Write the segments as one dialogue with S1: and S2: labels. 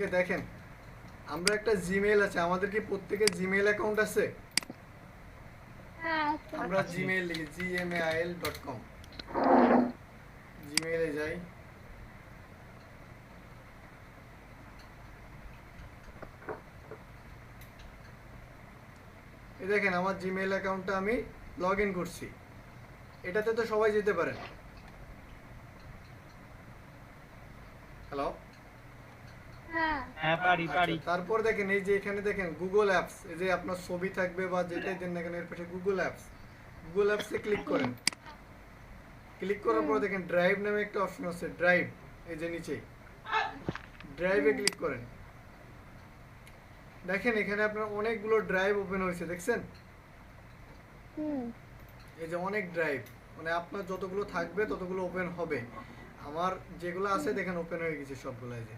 S1: ওকে দেখেন আমরা একটা জিমেইল আছে, আমাদের কি প্রত্যেকের জিমেইল অ্যাকাউন্ট আছে?
S2: হ্যাঁ
S1: আমরা জিমেইল লিখি gmail.com, জিমেইলে যাই। এই দেখেন আমার জিমেইল অ্যাকাউন্টটা আমি লগ ইন করছি, এটাতে তো সবাই যেতে পারেন। হ্যালো,
S3: হ্যাঁ পারি পারি।
S1: তারপর দেখেন এই যে এখানে দেখেন গুগল অ্যাপস, এই যে আপনার ছবি থাকবে বা যেটাই দেন না কেন এর পাশে গুগল অ্যাপস, গুগল অ্যাপসে ক্লিক করেন। ক্লিক করার পর দেখেন ড্রাইভ নামে একটা অপশন আছে, ড্রাইভ, এই যে নিচেই ড্রাইভে ক্লিক করেন। দেখেন এখানে আপনার অনেকগুলো ড্রাইভ ওপেন হয়েছে, দেখছেন? এই যে অনেক ড্রাইভ, মানে আপনার যতগুলো থাকবে ততগুলো ওপেন হবে। আমার যেগুলো আছে দেখেন ওপেন হয়ে গেছে সবগুলো। এই যে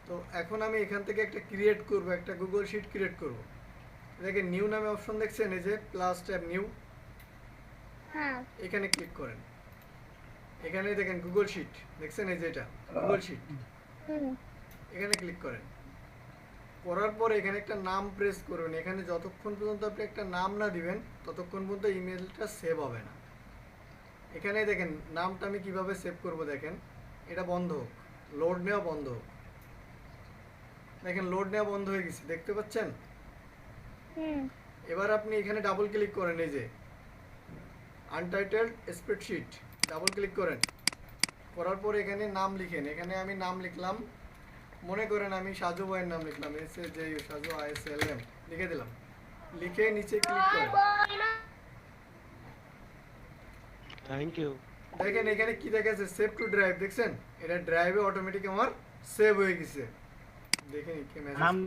S1: তো এখন আমি এখান থেকে একটা ক্রিয়েট করব, একটা গুগল শিট ক্রিয়েট করব। দেখেন নিউ নামে অপশন দেখছেন, এই যে প্লাস ট্যাব নিউ, এখানে ক্লিক করেন। এখানে দেখেন গুগল শিট দেখছেন, এই যে এটা গুগল শিট, এখানে ক্লিক করেন। করার পরে এখানে একটা নাম প্রেস করবেন। এখানে যতক্ষণ পর্যন্ত আপনি একটা নাম না দিবেন ততক্ষণ পর্যন্ত ইমেলটা সেভ হবে না। এখানে দেখেন নামটা আমি কিভাবে সেভ করব, দেখেন এটা বন্ধ হোক, লোড নেওয়া বন্ধ হোক। দেখেন লোড নেওয়া বন্ধ হয়ে গেছে, দেখতে পাচ্ছেন? এবার আপনি এখানে ডাবল ক্লিক করেন, এই যে আনটাইটেলড স্প্রেডশিট, ডাবল ক্লিক করেন। করার পর এখানে নাম লিখেন। এখানে আমি নাম লিখলাম, মনে করেন আমি সাজু ভাইয়ের নাম লিখলাম, SAJU সাজু ISLM লিখে দিলাম। লিখে নিচে ক্লিক করেন।
S4: Thank you.
S1: দেখেন এখানে কি দেখাচ্ছে, সেভ টু ড্রাইভ, দেখছেন? এটা ড্রাইভে অটোমেটিক আমার সেভ হয়ে গেছে। দেখেন কি মেসেজ,
S3: নাম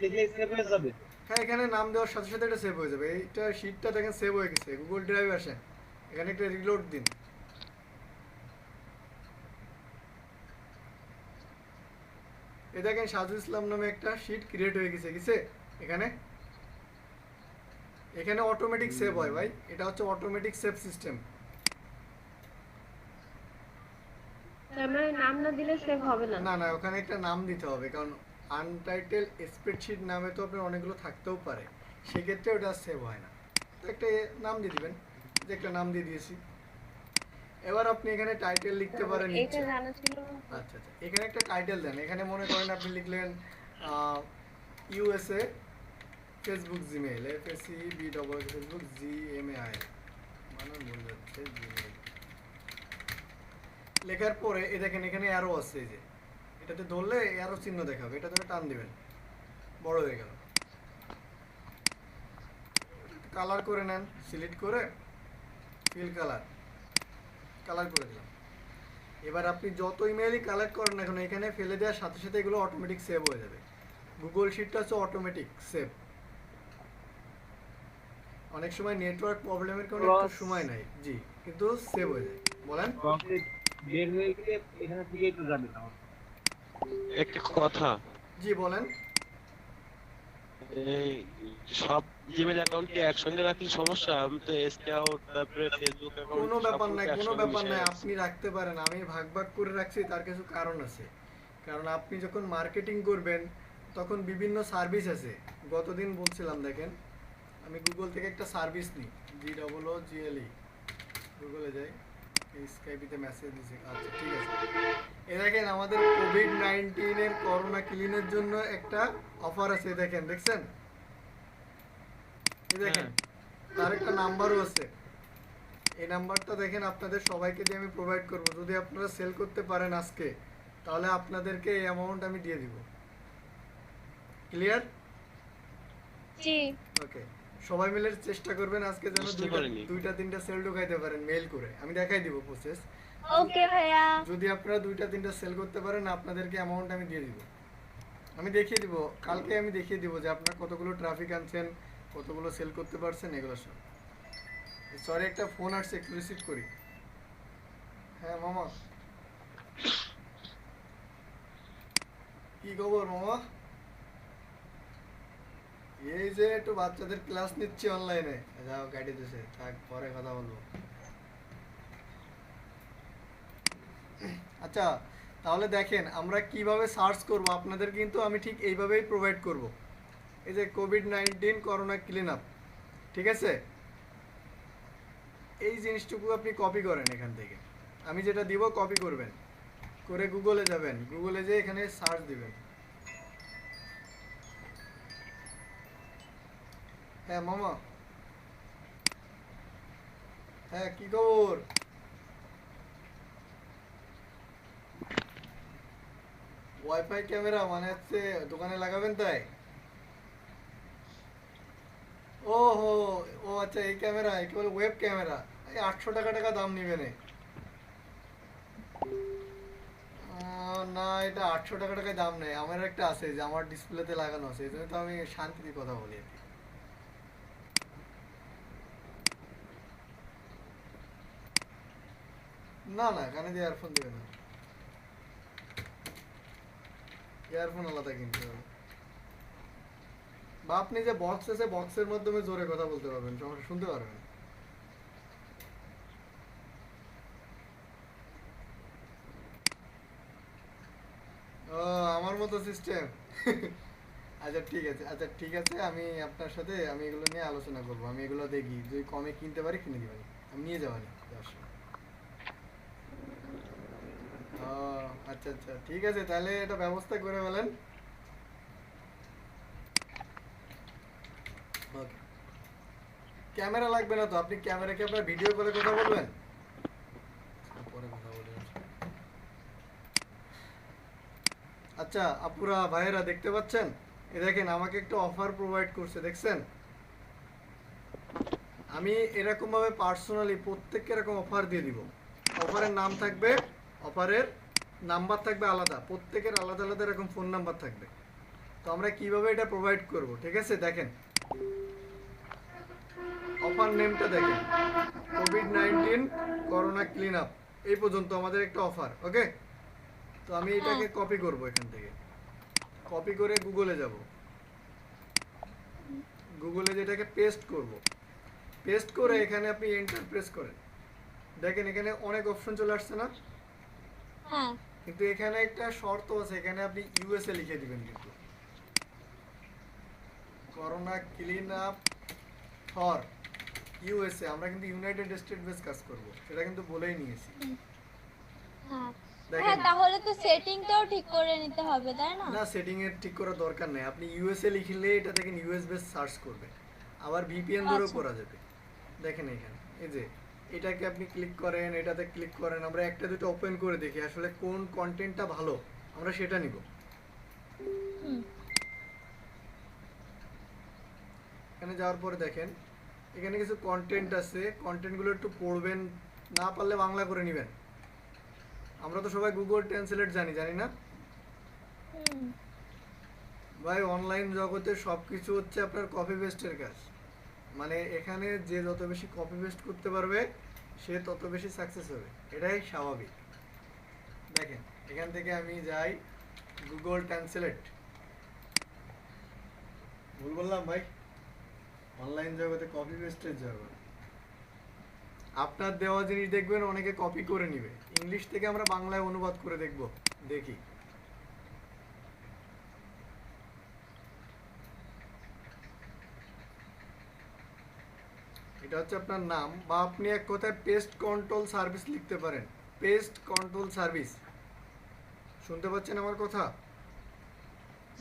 S3: লিখলে সেভ হয়ে যাবে?
S1: হ্যাঁ এখানে নাম দেওয়ার সাথে সাথে এটা সেভ হয়ে যাবে। এইটা শিটটা দেখেন সেভ হয়ে গেছে। গুগল ড্রাইভে আসেন, এখানে একটা রিলোড দিন। এই দেখেন সাজু ইসলাম নামে একটা শিট ক্রিয়েট হয়ে গেছে এখানে। এখানে অটোমেটিক সেভ হয় ভাই, এটা হচ্ছে অটোমেটিক সেভ সিস্টেম।
S2: আমরা নাম না দিলে সেভ হবে না?
S1: না না, ওখানে একটা নাম দিতে হবে, কারণ আনটাইটেল স্প্রেডশিট নামে তো আপনার অনেকগুলো থাকতেও পারে, সেক্ষেত্রে ওটা সেভ হয় না। তো একটা নাম দিয়ে দিবেন, যে একটা নাম দিয়ে দিয়েছি। এবার আপনি এখানে টাইটেল লিখতে পারেন।
S2: এটা জানা ছিল।
S1: আচ্ছা আচ্ছা, এখানে একটা টাইটেল দেন। এখানে মনে করেন আপনি লিখলেন USA Facebook Gmail, FACEB Facebook GMAIL, মানে ভুল যাচ্ছে জিমেইল। লেখার পরে এই দেখেন এখানে অ্যারো আছে, এই যে এটাতে ধরলে অ্যারো চিহ্ন দেখাবে, এটা ধরে টান দিবেন, বড় হয়ে গেল। কালার করে নেন, সিলেক্ট করে ফিল কালার, কালার করে দিলাম। এবার আপনি যত ইমেইলই কালেক্ট করেন এখন এখানে ফেলে দেওয়ার সাথে সাথে এগুলো অটোমেটিক সেভ হয়ে যাবে। গুগল শিটটা হচ্ছে অটোমেটিক সেভ। অনেক সময় নেটওয়ার্ক প্রবলেমের কারণে একটু সময় নাই, জি, কিন্তু সেভ হয়ে যায়। বলেন।
S3: বের হয়ে গেলে এখানে থেকে একটু যাবে না?
S4: একটা কথা,
S1: জি বলেন।
S4: এই সব জিমেল অ্যাকাউন্ট কি একসঙ্গে রাখলে সমস্যা? আমি তো স্কাউট তারপরে ফেসবুক অ্যাকাউন্ট
S1: কোনো ব্যাপার নাই, কোনো
S4: একসঙ্গে
S1: ব্যাপার
S4: মিশিয়ে
S1: নাই,
S4: রাখছি।
S1: আপনি রাখতে পারেন। আমি ভাগ ভাগ করে রাখছি, তার কিছু কারণ আছে। কারণ আপনি যখন মার্কেটিং করবেন তখন বিভিন্ন সার্ভিস আছে। গতদিন বলছিলাম, দেখেন আমি গুগল থেকে একটা সার্ভিস নিই, GOOGLE, গুগলে যাই, স্কাইপিতে মেসেজ দিয়েছি। আচ্ছা ঠিক আছে, এ দেখেন আমাদের কোভিড-19 করোনা ক্লিনের জন্য একটা অফার আছে, দেখেন, দেখছেন? এই দেখেন তার একটা নাম্বারও আছে। এই নাম্বারটা দেখেন আপনাদের সবাইকে দিয়ে আমি প্রোভাইড করব। যদি আপনারা সেল করতে পারেন আজকে, তাহলে আপনাদেরকে এই অ্যামাউন্ট আমি দিয়ে দিব। ক্লিয়ার?
S2: জি।
S1: ওকে, সবাই মিলে চেষ্টা করবেন আজকে যেন দুইটা তিনটা সেল ঢুকাইতে পারেন মেইল করে। আমি দেখাই দিব প্রসেস।
S2: ওকে ভাইয়া।
S1: যদি আপনারা দুইটা তিনটা সেল করতে পারেন আপনাদেরকে অ্যামাউন্ট আমি দিয়ে দিব। আমি দেখিয়ে দিব, কালকে আমি দেখিয়ে দিব যে আপনারা কতগুলো ট্রাফিক আনছেন, কতগুলো সেল করতে পারছেন, এগুলো সব। সরি একটা ফোন আসছে, একটু রিসিভ করি। হ্যাঁ মামা, কি খবর মামা? এই যে একটু বাচ্চাদের ক্লাস নিচ্ছি অনলাইনে। যাও গাড়ি দিছে, থাক পরে কথা বলবো। আচ্ছা তাহলে দেখেন আমরা কিভাবে সার্চ করব, আপনাদের কিন্তু আমি ঠিক এইভাবেই প্রোভাইড করব। এই যে কোভিড-19 করোনা ক্লিন আপ, ঠিক আছে, এই জিনিসটুকু আপনি কপি করেন এখান থেকে, আমি যেটা দিব কপি করবেন, করে গুগলে যাবেন, গুগলে যেয়ে এখানে সার্চ দিবেন। হ্যাঁ মামা, হ্যাঁ কি খবর? ওয়াইফাই ক্যামেরা মানে হচ্ছে দোকানে লাগাবেন তাই? ও হো, ও আচ্ছা, এই ক্যামেরা একে বলে ওয়েব ক্যামেরা, এই 800 টাকা দাম নিবে না। না, এটা 800 টাকা দাম নেই, আমার একটা আছে যে আমার ডিসপ্লেতে লাগানো আছে, এই জন্য তো আমি শান্তিতে কথা বলি আর কি। না না, কানে দিয়ে ইয়ারফোন দেবে না, ইয়ারফোন আলাদা কিনতে হবে, বা আপনি যে বক্স আছে বক্সের মাধ্যমে জোরে কথা বলতে পারবেন, সমস্যা, শুনতে পারবেন। ও, আমার মতো সিস্টেম। আচ্ছা ঠিক আছে, আচ্ছা ঠিক আছে, আমি আপনার সাথে আমি এগুলো নিয়ে আলোচনা করবো, আমি এগুলো দেখি যদি কমে কিনতে পারি কিনে দিবেন, আমি নিয়ে যাবানি দর্শক। ও আচ্ছা আচ্ছা, ঠিক আছে, তাহলে এটা ব্যবস্থা করে ফেলেন। ওকে, ক্যামেরা লাগবে না তো, আপনি ক্যামেরাকে আপনার ভিডিও করে কথা বলবেন, পরে কথা বলবেন। আচ্ছা আপুরা ভাইয়েরা দেখতে পাচ্ছেন, এ দেখেন আমাকে একটা অফার প্রোভাইড করছে, দেখছেন? আমি এরকম ভাবে পার্সোনালি প্রত্যেককে এরকম অফার দিয়ে দিব, অফারের নাম থাকবে, অফারের নাম্বার থাকবে আলাদা, প্রত্যেকের আলাদা আলাদা এরকম ফোন নাম্বার থাকবে। তো আমরা কিভাবে এটা প্রোভাইড করব, ঠিক আছে? দেখেন অফার নেমটা দেখেন, কোভিড-19 করোনা ক্লিন আপ, এই পর্যন্ত আমাদের একটা অফার। ওকে, তো আমি এটাকে কপি করব, এখান থেকে কপি করে গুগলে যাব, গুগলে যেটাকে পেস্ট করব, পেস্ট করে এখানে আপনি এন্টার প্রেস করেন, দেখেন এখানে অনেক অপশন চলে আসছে না?
S5: হ্যাঁ,
S1: কিন্তু এখানে একটা শর্ত আছে, এখানে আপনি ইউএসএ লিখে দিবেন, কিন্তু corona clean up for USA, আমরা কিন্তু ইউনাইটেড স্টেট বেস কাজ করব, সেটা কিন্তু বলেই নিয়েছি।
S5: হ্যাঁ,
S1: দেখেন,
S5: হ্যাঁ, তাহলে তো সেটিংটাও ঠিক করে নিতে হবে, তাই না?
S1: না সেটিং এর ঠিক করার দরকার নেই, আপনি ইউএসএ লিখলে এটা দেখেন ইউএস বেস সার্চ করবে, আবার ভিপিএন ধরেও
S5: আচ্ছা।
S1: করা যাবে। দেখেন এখানে এই যে এটাকে আপনি ক্লিক করেন, এটাতে ক্লিক করেন, আমরা একটা দুটো ওপেন করে দেখি আসলে কোন কন্টেন্টটা ভালো, আমরা সেটা নিব।
S5: হুম,
S1: এখানে যাওয়ার পরে দেখেন এখানে কিছু কন্টেন্ট আছে, কন্টেন্টগুলো একটু পড়বেন, না পারলে বাংলা করে নেবেন। আমরা তো সবাই গুগল ট্রান্সলেট জানি, জানি না
S5: হুম,
S1: ভাই? অনলাইন জগতে সব কিছু হচ্ছে আপনার কপি পেস্টের কাজ, মানে এখানে যে যত বেশি কপি পেস্ট করতে পারবে সে তত বেশি সাকসেস হবে, এটাই স্বাভাবিক। দেখেন এখান থেকে আমি যাই গুগল ট্রান্সলেট, ভুল বললাম ভাই? অনলাইন জগতে কপি পেস্টের জগৎ, আপনার দেওয়া জিনিস দেখবেন অনেকে কপি করে নিবে, ইংলিশ থেকে আমরা বাংলায় অনুবাদ করে দেখব, দেখি। এটা হচ্ছে আপনার নাম, বা আপনি এক কথায় পেস্ট কন্ট্রোল সার্ভিস লিখতে পারেন, পেস্ট কন্ট্রোল সার্ভিস। শুনতে পাচ্ছেন আমার কথা?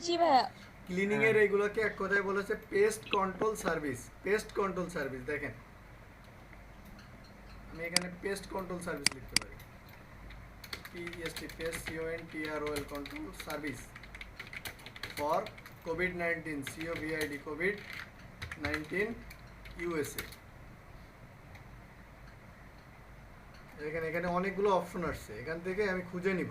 S5: জি ভাইয়া।
S1: ক্লিনিং এর এইগুলোকে এক কথায় বলেছে pest control service, pest control service. দেখেন আমি এখানে পেস্ট কন্ট্রোল সার্ভিস লিখতে পারি, PEST, pest CONTROL control service for কোভিড-19, COVID কোভিড-19 USA। এখানে এখানে অনেকগুলো অপশন আসছে, এখান থেকে আমি খুঁজে নিব।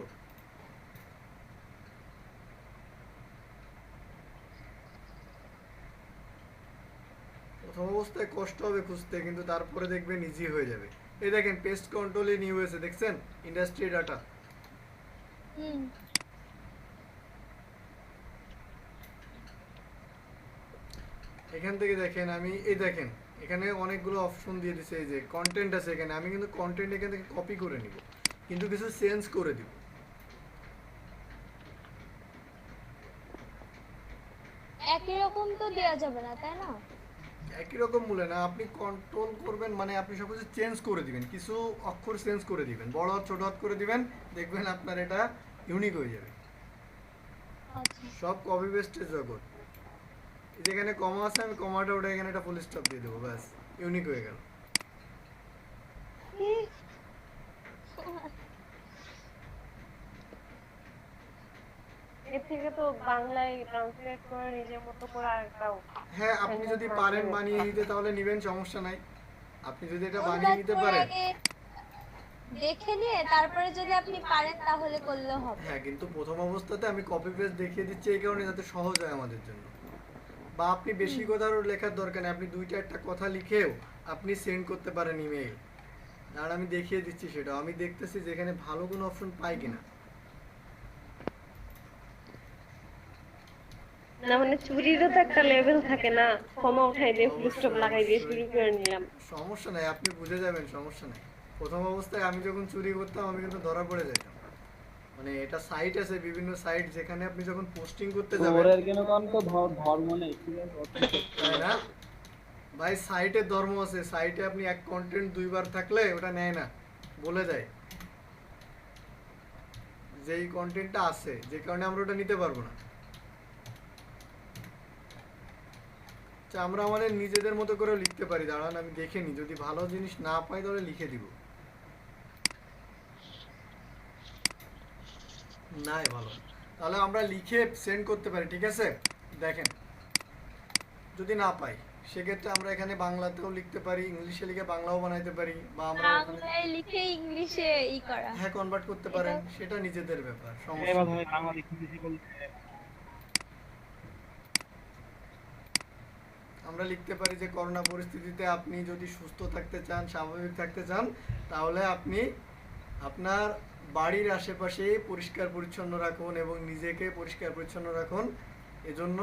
S1: প্রথম অবস্থায় কষ্ট হবে খুঁজতে, কিন্তু তারপরে দেখবেন ইজি হয়ে যাবে। এই দেখেন পেস্ট কন্ট্রোল ইন USA, দেখছেন? Industry data.
S5: হুম,
S1: এখান থেকে দেখেন আমি এই দেখেন এখানে অনেকগুলো অপশন দিয়ে দিছে, এই যে কন্টেন্ট আছে এখানে, আমি কিন্তু কন্টেন্ট এখান থেকে কপি করে নিব, কিন্তু কিছু চেঞ্জ করে দিব।
S5: একই রকম তো দেওয়া যাবে না, তাই না?
S1: একই রকম মূল্য না, আপনি কন্ট্রোল করবেন মানে আপনি সব কিছু চেঞ্জ করে দিবেন, কিছু অক্ষর চেঞ্জ করে দিবেন, বড় হাত ছোট হাত করে দিবেন, দেখবেন আপনার এটা ইউনিক হয়ে যাবে।
S5: আচ্ছা।
S1: সব কপি পেস্টের জগৎ। যেখানে কমা আছে আমি কমাটা ওটা এখানে একটা ফুল স্টপ দিয়ে দেবো, ব্যাস ইউনিক হয়ে গেল।
S2: এর থেকে তো বাংলায় ট্রান্সলেট করে নিজের মতো করে আরেকটাও।
S1: হ্যাঁ, আপনি যদি পারেন বানিয়ে নিতে তাহলে নেবেন, সমস্যা নাই। আপনি যদি এটা বানিয়ে
S5: ওগুলা
S1: নিতে
S5: তো
S1: পারেন।
S5: আগে দেখে নিয়ে তারপরে যদি আপনি পারেন তাহলে করলে হবে।
S1: হ্যাঁ, কিন্তু প্রথম অবস্থাতে আমি কপি পেস্ট দেখিয়ে দিচ্ছি এই কারণে যাতে সহজ হয় আমাদের জন্য। বা আপনি বেশি কথারও লেখার দরকার নেই, আপনি দুইটা একটা কথা লিখেও আপনি সেন্ড করতে পারেন ইমেইল। আর আমি দেখিয়ে দিচ্ছি সেটা, আমি দেখতেছি যেখানে ভালো কোনো অপশন পাই কিনা।
S2: না মানে চুরিরও তো একটা লেভেল থাকে না, কমা উঠাই দিয়ে ফুল স্টপ লাগাই দিয়ে শুরু করে নিলাম।
S1: সমস্যা নাই, আপনি বুঝে যাবেন, সমস্যা নাই। প্রথম অবস্থায় আমি যখন চুরি করতাম আমি কিন্তু ধরা পড়ে যেতাম। মানে এটা সাইট আছে, বিভিন্ন সাইট যেখানে আপনি যখন পোস্টিং করতে যাবেন,
S3: ওরের কেন কারণ তো ধর্ম নেই, ঠিক আছে?
S1: তাই না ভাই? সাইটের ধর্ম আছে, সাইটে আপনি এক কন্টেন্ট দুইবার থাকলে ওটা নেয় না, বলে দেয় যে এই কন্টেন্টটা আছে, যে কারণে আমরা ওটা নিতে পারবো না। আচ্ছা, আমরা আমাদের নিজেদের মতো করে লিখতে পারি, দাঁড়ান আমি দেখে নিই, যদি ভালো জিনিস না পাই তাহলে লিখে দিব। নাই ভালো, তাহলে আমরা লিখে সেন্ড করতে পারি, ঠিক আছে? দেখেন, যদি না পাই সেক্ষেত্রে আমরা এখানে বাংলাতেও লিখতে পারি, ইংলিশে লিখে বাংলাও বানাইতে পারি, বা আমরা ওখানে
S5: বাংলায় লিখে ইংলিশে করা।
S1: হ্যাঁ কনভার্ট করতে পারেন, সেটা নিজেদের ব্যাপার, সমস্যা
S3: এবার
S1: নেই।
S3: ধরে বাংলা ইংরেজি বলতে
S1: আমরা লিখতে পারি যে করোনা পরিস্থিতিতে আপনি যদি সুস্থ থাকতে চান, স্বাভাবিক থাকতে চান, তাহলে আপনি আপনার বাড়ির আশেপাশে পরিষ্কার পরিচ্ছন্ন রাখুন এবং নিজেকে পরিষ্কার পরিচ্ছন্ন রাখুন। এজন্য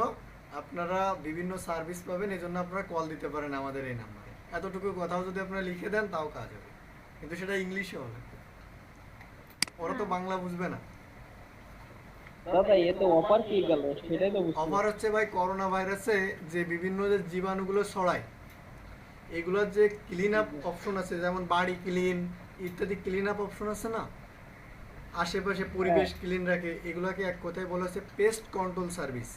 S1: আপনারা বিভিন্ন সার্ভিস পাবেন, এজন্য আপনারা কল দিতে পারেন আমাদের এই নাম্বারে। এতটুকু কথাও যদি আপনারা লিখে দেন তাও কাজ হবে, কিন্তু সেটা ইংলিশে হবে, ওরা তো বাংলা বুঝবে না।
S3: দাদা এ তো অফার কি গেল সেটাই তো বুঝছি।
S1: অফার হচ্ছে ভাই, করোনা ভাইরাসে যে বিভিন্ন যে জীবাণুগুলো ছড়ায়, এগুলোর যে ক্লিন আপ অপশন আছে, যেমন বাড়ি ক্লিন ইত্যাদি ক্লিন আপ অপশন আছে না, আশেপাশে পরিবেশ ক্লিন রাখে, এগুলোকে এক কথায় বলা হচ্ছে pest control service.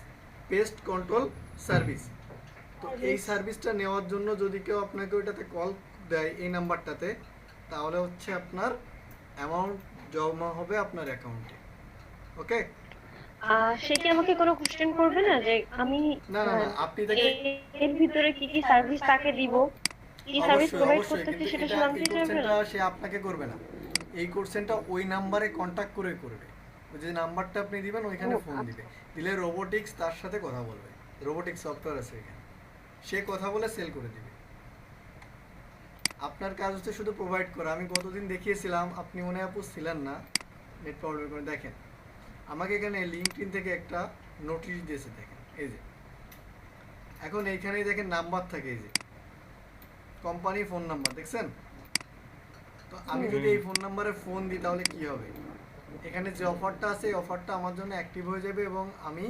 S1: Pest control service. তো এই সার্ভিসটা নেওয়ার জন্য যদি কেউ আপনাকে ওইটাতে কল দেয় এই নাম্বারটাতে, তাহলে হচ্ছে আপনার অ্যামাউন্ট জমা হবে আপনার অ্যাকাউন্টে। ওকে?
S2: সে কি আমাকে কোনো কোশ্চেন করবে না যে আমি
S1: না না না, আপনি তাকে
S2: এর ভিতরে কি কি সার্ভিস তাকে দিব, কি সার্ভিস
S1: অবশ্যই
S2: প্রোভাইড
S1: অবশ্যই,
S2: করতেছি
S1: কিন্তু
S2: সেটা
S1: এটা
S2: সে
S1: এই
S2: জানতে চাইবে
S1: কোশ্চেনটা
S2: না?
S1: সে আপনাকে করবে না, এই কোশ্চেনটা ওই নাম্বারে কন্ট্যাক্ট করে করবে। ওই যে নাম্বারটা আপনি দিবেন ওইখানে ফোন দিবে, দিলে রোবোটিক্স তার সাথে কথা বলবে, রোবোটিক্স সফটওয়্যার আছে এখানে, সে কথা বলে সেল করে দিবে। আপনার কাজ হচ্ছে শুধু প্রোভাইড করা। আমি গতদিন দেখিয়েছিলাম, আপনি মনে হয় আপু ছিলেন না, নেট প্রবলেম করে। দেখেন আমাকে এখানে লিঙ্কডইন থেকে একটা নোটিশ দিয়েছে, দেখেন এই যে, এখন এইখানেই দেখেন নাম্বার থাকে, এই যে কোম্পানি ফোন নাম্বার দেখছেন? তো আমি যদি এই ফোন নাম্বারে ফোন দিই তাহলে কি হবে? এখানে যে অফারটা আছে এই অফারটা আমার জন্য অ্যাক্টিভ হয়ে যাবে এবং আমি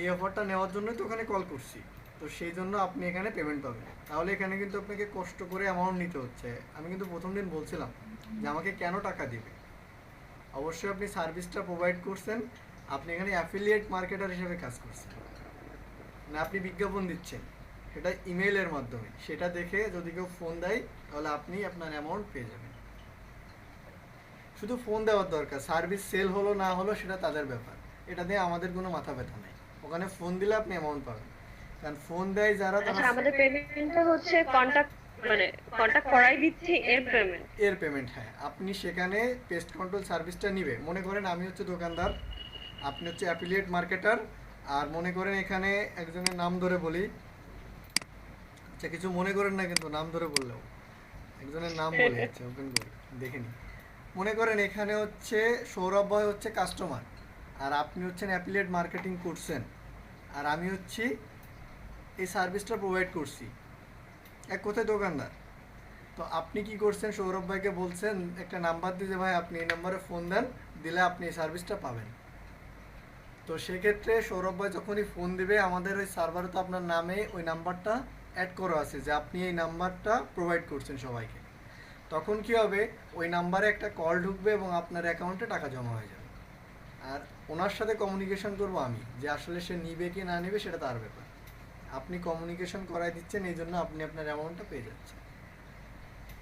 S1: এই অফারটা নেওয়ার জন্যই তো ওখানে কল করছি, তো সেই জন্য আপনি এখানে পেমেন্ট পাবেন। তাহলে এখানে কিন্তু আপনাকে কষ্ট করে অ্যামাউন্ট নিতে হচ্ছে। আমি কিন্তু প্রথম দিন বলছিলাম যে আমাকে কেন টাকা দিবে। অবশ্যই আপনি সার্ভিসটা প্রোভাইড করছেন, আপনি এখানে অ্যাফিলিয়েট মার্কেটার হিসেবে কাজ করছেন, না আপনি বিজ্ঞাপন দিচ্ছেন, সেটা ইমেইলের মাধ্যমে। সেটা দেখে যদি কেউ ফোন দেয় তাহলে আপনি আপনার অ্যামাউন্ট পেয়ে যাবেন। শুধু ফোন দেওয়ার দরকার, সার্ভিস সেল হলো না হলো সেটা তাদের ব্যাপার, এটা দিয়ে আমাদের কোনো মাথা ব্যথা নেই। ওখানে ফোন দিলে আপনি অ্যামাউন্ট পাবেন, কারণ ফোন দেয় যারা
S2: আচ্ছা,
S1: তারা
S2: আমাদের পেমেন্টটা হচ্ছে কন্টাক্ট মানে কন্টাক্ট করাই দিচ্ছে এর পেমেন্ট।
S1: এর পেমেন্ট। হ্যাঁ, আপনি সেখানে পেস্ট কন্ট্রোল সার্ভিসটা নিবে। মনে করেন আমি হচ্ছে দোকানদার, আপনি হচ্ছে অ্যাফিলিয়েট মার্কেটার, আর মনে করেন এখানে একজনের নাম ধরে বলি, আচ্ছা কিছু মনে করেন না কিন্তু নাম ধরে বললেও, একজনের নাম বলে যাচ্ছে, ওপেন করি দেখে নিন। মনে করেন এখানে হচ্ছে সৌরভ ভাই হচ্ছে কাস্টমার, আর আপনি হচ্ছেন অ্যাফিলিয়েট মার্কেটিং করছেন, আর আমি হচ্ছি এই সার্ভিসটা প্রোভাইড করছি, এক কথায় দোকানদার। তো আপনি কি করছেন, সৌরভ ভাইকে বলছেন একটা নাম্বার দিয়ে যে ভাই আপনি এই নাম্বারে ফোন দেন, দিলে আপনি এই সার্ভিসটা পাবেন। তো সেক্ষেত্রে সৌরভ ভাই যখনই ফোন দিবে আমাদের ওই সার্ভারে তো আপনার নামে ওই নাম্বারটা অ্যাড করা আছে যে আপনি এই নাম্বারটা প্রোভাইড করছেন সবাইকে। তখন কি হবে, ওই নাম্বারে একটা কল ঢুকবে এবং আপনার অ্যাকাউন্টে টাকা জমা হয়ে যাবে। আর ওনার সাথে কমিউনিকেশন করব আমি, যে আসলে সে নিবে কি না নিবে সেটা তার ব্যাপার। আপনি কমিউনিকেশন করাই দিচ্ছেন, এই জন্য আপনি আপনার অ্যামাউন্টটা পেয়ে যাচ্ছেন।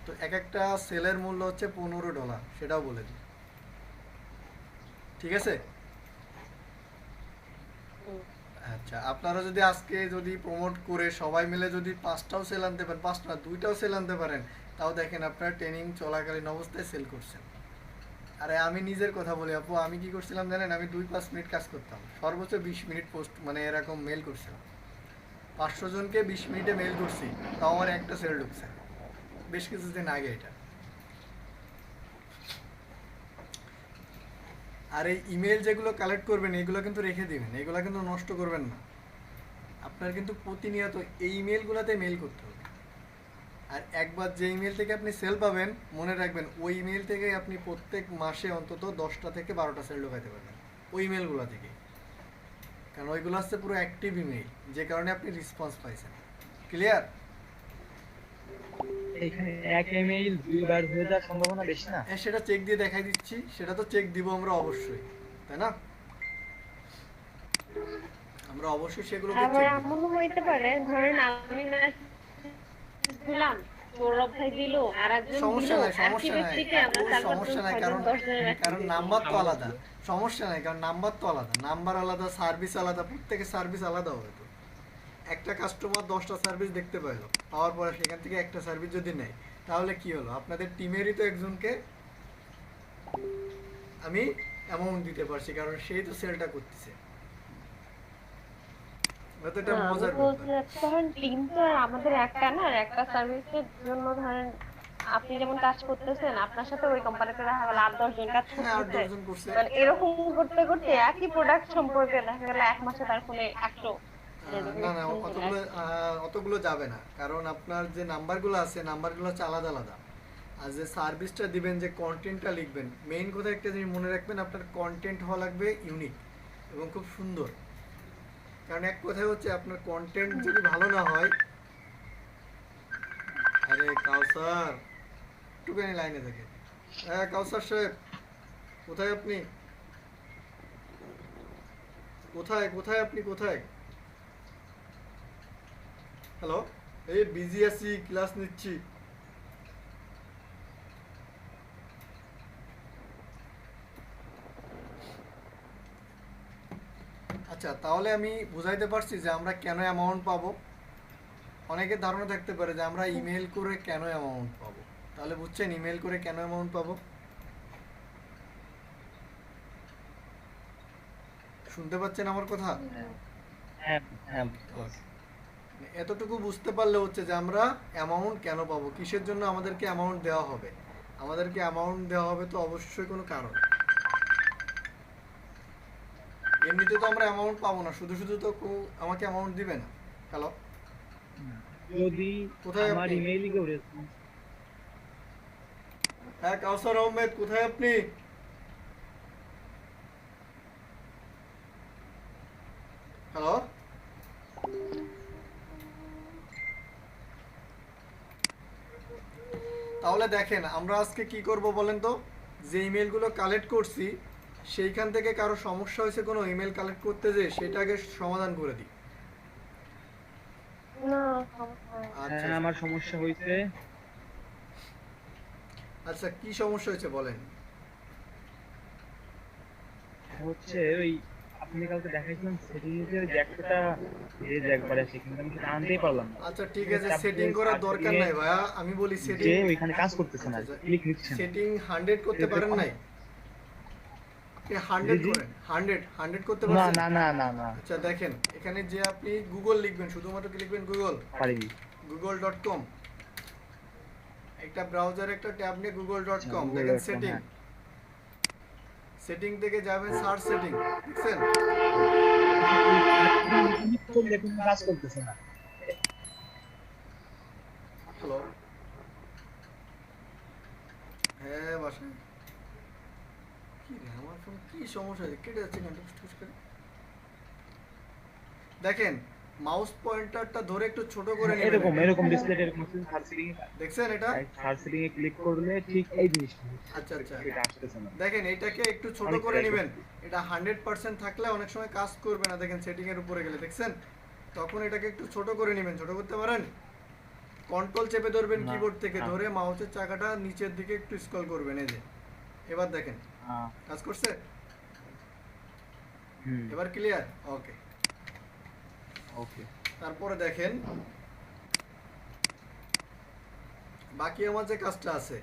S1: তো এক একটা সেলের মূল্য হচ্ছে $15, সেটাও বলে দিই, ঠিক আছে? আচ্ছা, আপনারা যদি আজকে যদি প্রমোট করে সবাই মিলে যদি 5টাও সেল আনতে পারেন, 5 না 2টাও সেল আনতে পারেন, তাও দেখেন আপনারা ট্রেনিং চলাকালীন অবস্থায় সেল করছেন। আরে আমি নিজের কথা বলি আপু, আমি কি করছিলাম জানেন? আমি 2-5 মিনিট কাজ করতাম, সর্বোচ্চ 20 মিনিট পোস্ট মানে এরকম মেল করছিলাম। 500 জনকে 20 মিনিটে মেল করছি, তাও আমার একটা সেল ঢুকছে বেশ কিছুদিন আগে এটা। আর এই ইমেল যেগুলো কালেক্ট করবেন এগুলো কিন্তু রেখে দিবেন, এগুলো কিন্তু নষ্ট করবেন না। আপনার কিন্তু প্রতিনিয়ত এই ইমেলগুলোতে মেল করতে হবে। আর একবার যে ইমেল থেকে আপনি সেল পাবেন, মনে রাখবেন ওই ইমেল থেকে আপনি প্রত্যেক মাসে অন্তত 10টা থেকে 12টা সেল ঢোকাতে পারবেন ওই ইমেলগুলো থেকে। কারণ ওইগুলো হচ্ছে পুরো অ্যাক্টিভ ইমেল, যে কারণে আপনি রেসপন্স পাইছেন। ক্লিয়ার?
S6: এখানে এক ইমেইল দুইবার হয়ে যাওয়ার সম্ভাবনা বেশি না?
S1: হ্যাঁ, সেটা চেক দিয়ে দেখাই দিচ্ছি, সেটা তো চেক দিব আমরা অবশ্যই, তাই না? আমরা অবশ্যই সেগুলোকে
S2: আবার
S1: চেক দিব।
S2: এমনও হইতে পারে, ধরেন আমি দিলাম, সৌরভ ভাই দিল, আর একজন দিল,
S1: সমস্যা নাই,
S2: একই
S1: সমস্যা নাই
S2: ব্যক্তিকে আমরা
S1: আপু,
S2: 4-5
S1: সমস্যা
S2: জন,
S1: নাই,
S2: 6 জন,
S1: কারণ
S2: 10 জনের
S1: কারণ নাম্বার তো আলাদা। সমস্যা নাই, কারণ নাম্বার তো আলাদা, নাম্বার আলাদা, সার্ভিস আলাদা, প্রত্যেকের সার্ভিস আলাদা হবে। তো একটা কাস্টমার 10টা সার্ভিস দেখতে পাইলো, পাওয়ার পরে সেখান থেকে একটা সার্ভিস যদি নেয়, তাহলে কি হলো? আপনাদের টিমেরই তো একজনকে আমি অ্যামাউন্ট দিতে পারছি, কারণ সেই তো সেলটা করতেছে। তো এটা
S2: না, আমি
S1: মজার
S2: বলতে
S1: ব্যাপার।
S2: চাচ্ছি, ধরেন টিম তো আর আমাদের একটা না, আর একটা সার্ভিসের জন্য ধরেন আপনি যেমন কাজ করতেছেন, আপনার সাথে ওই কোম্পানিতে দেখা গেল 8-10 জন কাজ
S1: হ্যাঁ, 8-10
S2: করতেছে,
S1: জন করছে।
S2: মানে এরকম করতে করতে একই প্রোডাক্ট সম্পর্কে দেখা গেল এক মাসে তার ফোনে 100
S1: না না, অতগুলো যাবে না, কারণ আপনার যে নাম্বারগুলো আছে নাম্বারগুলো হচ্ছে আলাদা আলাদা। আর যে সার্ভিসটা দিবেন, যে কন্টেন্টটা লিখবেন, মেইন কথা একটা জিনিস মনে রাখবেন, আপনার কন্টেন্ট হওয়া লাগবে ইউনিক এবং খুব সুন্দর। কারণ এক কথায় হচ্ছে আপনার কন্টেন্ট যদি ভালো না হয়, আরে কাউসার একটুখানি লাইনে থাকে। হ্যাঁ কাউসার সাহেব, কোথায় আপনি? কোথায় কোথায় আপনি কোথায়? হ্যালো, এই বিজি আছি, ক্লাস নিচ্ছি। আচ্ছা, তাহলে আমি বুঝাইতে পারছি যে আমরা কেন অ্যামাউন্ট পাবো। অনেকের ধারণা থাকতে পারে যে আমরা ইমেল করে কেন অ্যামাউন্ট পাবো। তাহলে বুঝছেন ইমেল করে কেন অ্যামাউন্ট পাবো? শুনতে পাচ্ছেন আমার কথা?
S6: হ্যাঁ হ্যাঁ।
S1: এতটুকু বুঝতে পারলে হচ্ছে যে আমরা অ্যামাউন্ট কেন পাবো, কিসের জন্য আমাদেরকে অ্যামাউন্ট দেওয়া হবে। আমাদেরকে অ্যামাউন্ট দেওয়া হবে তো অবশ্যই কোনো কারণ। এমনিতে তো আমরা অ্যামাউন্ট পাবো না, শুধু শুধু তো কেউ আমাকে অ্যামাউন্ট দিবে না। হ্যালো,
S6: যদি
S1: কোথায়
S6: আমার
S1: আপনি?
S6: ইমেইলই কেউ রেসপন্স,
S1: হ্যাঁ কাউসার আহমেদ, কোথায় আপনি? হ্যালো, তাহলে দেখেন আমরা আজকে কি করব বলেন তো। যে ইমেলগুলো কালেক্ট করছি সেইখান থেকে কারো সমস্যা হয়েছে কোনো ইমেল কালেক্ট করতে, যে সেটা আগে সমাধান করে দিই।
S2: না, সমস্যা নেই।
S1: আচ্ছা
S6: হ্যাঁ আমার সমস্যা হয়েছে।
S1: আচ্ছা, কি সমস্যা হয়েছে বলেন?
S6: হচ্ছে ওই আপনি কালকে দেখাইছিলেন সেটিংসের যে একটা এই যে একবার আছে, কিন্তু আমি সেটা আনতেই পারলাম না।
S1: আচ্ছা ঠিক আছে, সেটিং করার দরকার নাই ভাইয়া, আমি বলি
S6: যে
S1: সেটিং।
S6: ওইখানে কাজ করতেছে না, ক্লিক নিচ্ছে না।
S1: সেটিং 100 করতে পারেন নাই? আপনি 100
S6: জি, জি।
S1: করেন, 100 করতে
S6: না
S1: পারছেন?
S6: না না না না
S1: আচ্ছা দেখেন, এখানে যে আপনি গুগল লিখবেন, শুধুমাত্র কি লিখবেন? গুগল,
S6: পারিনি।
S1: google.com, একটা ব্রাউজার একটা ট্যাব নিয়ে google.com,
S6: Google.com,
S1: দেখেন সেটিং,
S6: হ্যাঁ।
S1: সেটিং থেকে যাবেন সার্চ সেটিং, দেখছেন?
S6: দেখুন কাজ করতেছে না।
S1: হ্যালো, হ্যাঁ বাসায়। কি রে আমার ফোন কি সমস্যা হয়েছে, কেটে যাচ্ছে কেন টুস টুস করে? দেখেন মাউস পয়েন্টারটা ধরে একটু ছোট করে নেবেন।
S6: এরকম এরকম ডিসপ্লেটা এরকম আছে, সার্চ সিটিং
S1: দেখছেন এটা?
S6: সার্চ সিটিং এ ক্লিক করলে ঠিক এই জিনিসটা
S1: আচ্ছা আচ্ছা,
S6: এটা আসতেছে না।
S1: দেখেন এটাকে একটু ছোট
S6: অনেক
S1: করে
S6: try
S1: নেবেন। এটা 100% থাকলে অনেক সময় কাজ করবে না। দেখেন সেটিং এর উপরে গেলে দেখছেন, তখন এটাকে একটু ছোট করে নেবেন। ছোট করতে পারেন? কন্ট্রোল চেপে ধরবেন
S6: না,
S1: কিবোর্ড থেকে,
S6: না।
S1: ধরে মাউসের চাকাটা নিচের দিকে একটু স্ক্রল করবেন। এই যে এবার দেখেন কাজ করছে। এবার ক্লিয়ার? ওকে।
S6: ওকে।
S1: তারপরে দেখেন বাকি আমার যে কাজটা আছে,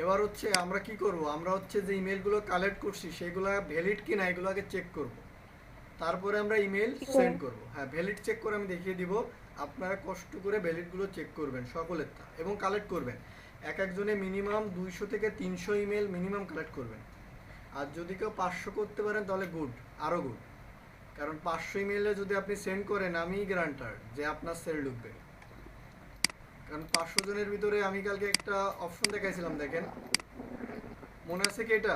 S1: এবার হচ্ছে আমরা কি করব, আমরা হচ্ছে যে ইমেলগুলো কালেক্ট করছি সেগুলো ভ্যালিড কিনা এগুলো আগে চেক করব, তারপরে আমরা ইমেল সেন্ড করব। হ্যাঁ, ভ্যালিড চেক করে আমি দেখিয়ে দিব। আপনারা কষ্ট করে ভ্যালিডগুলো চেক করবেন সকলেরটা এবং কালেক্ট করবেন। এক একজনে মিনিমাম 200 থেকে 300 ইমেল মিনিমাম কালেক্ট করবেন। আর যদি কেউ 500 করতে পারেন তাহলে গুড, আরও গুড। কারণ 500 ইমেলে যদি আপনি সেন্ড করেন, আমি গ্যারান্টার যে আপনার সেল ঢুকবে। কারণ 500 জনের ভিতরে আমি কালকে একটা অপশন দেখাইছিলাম, দেখেন মনে আছে কি? এটা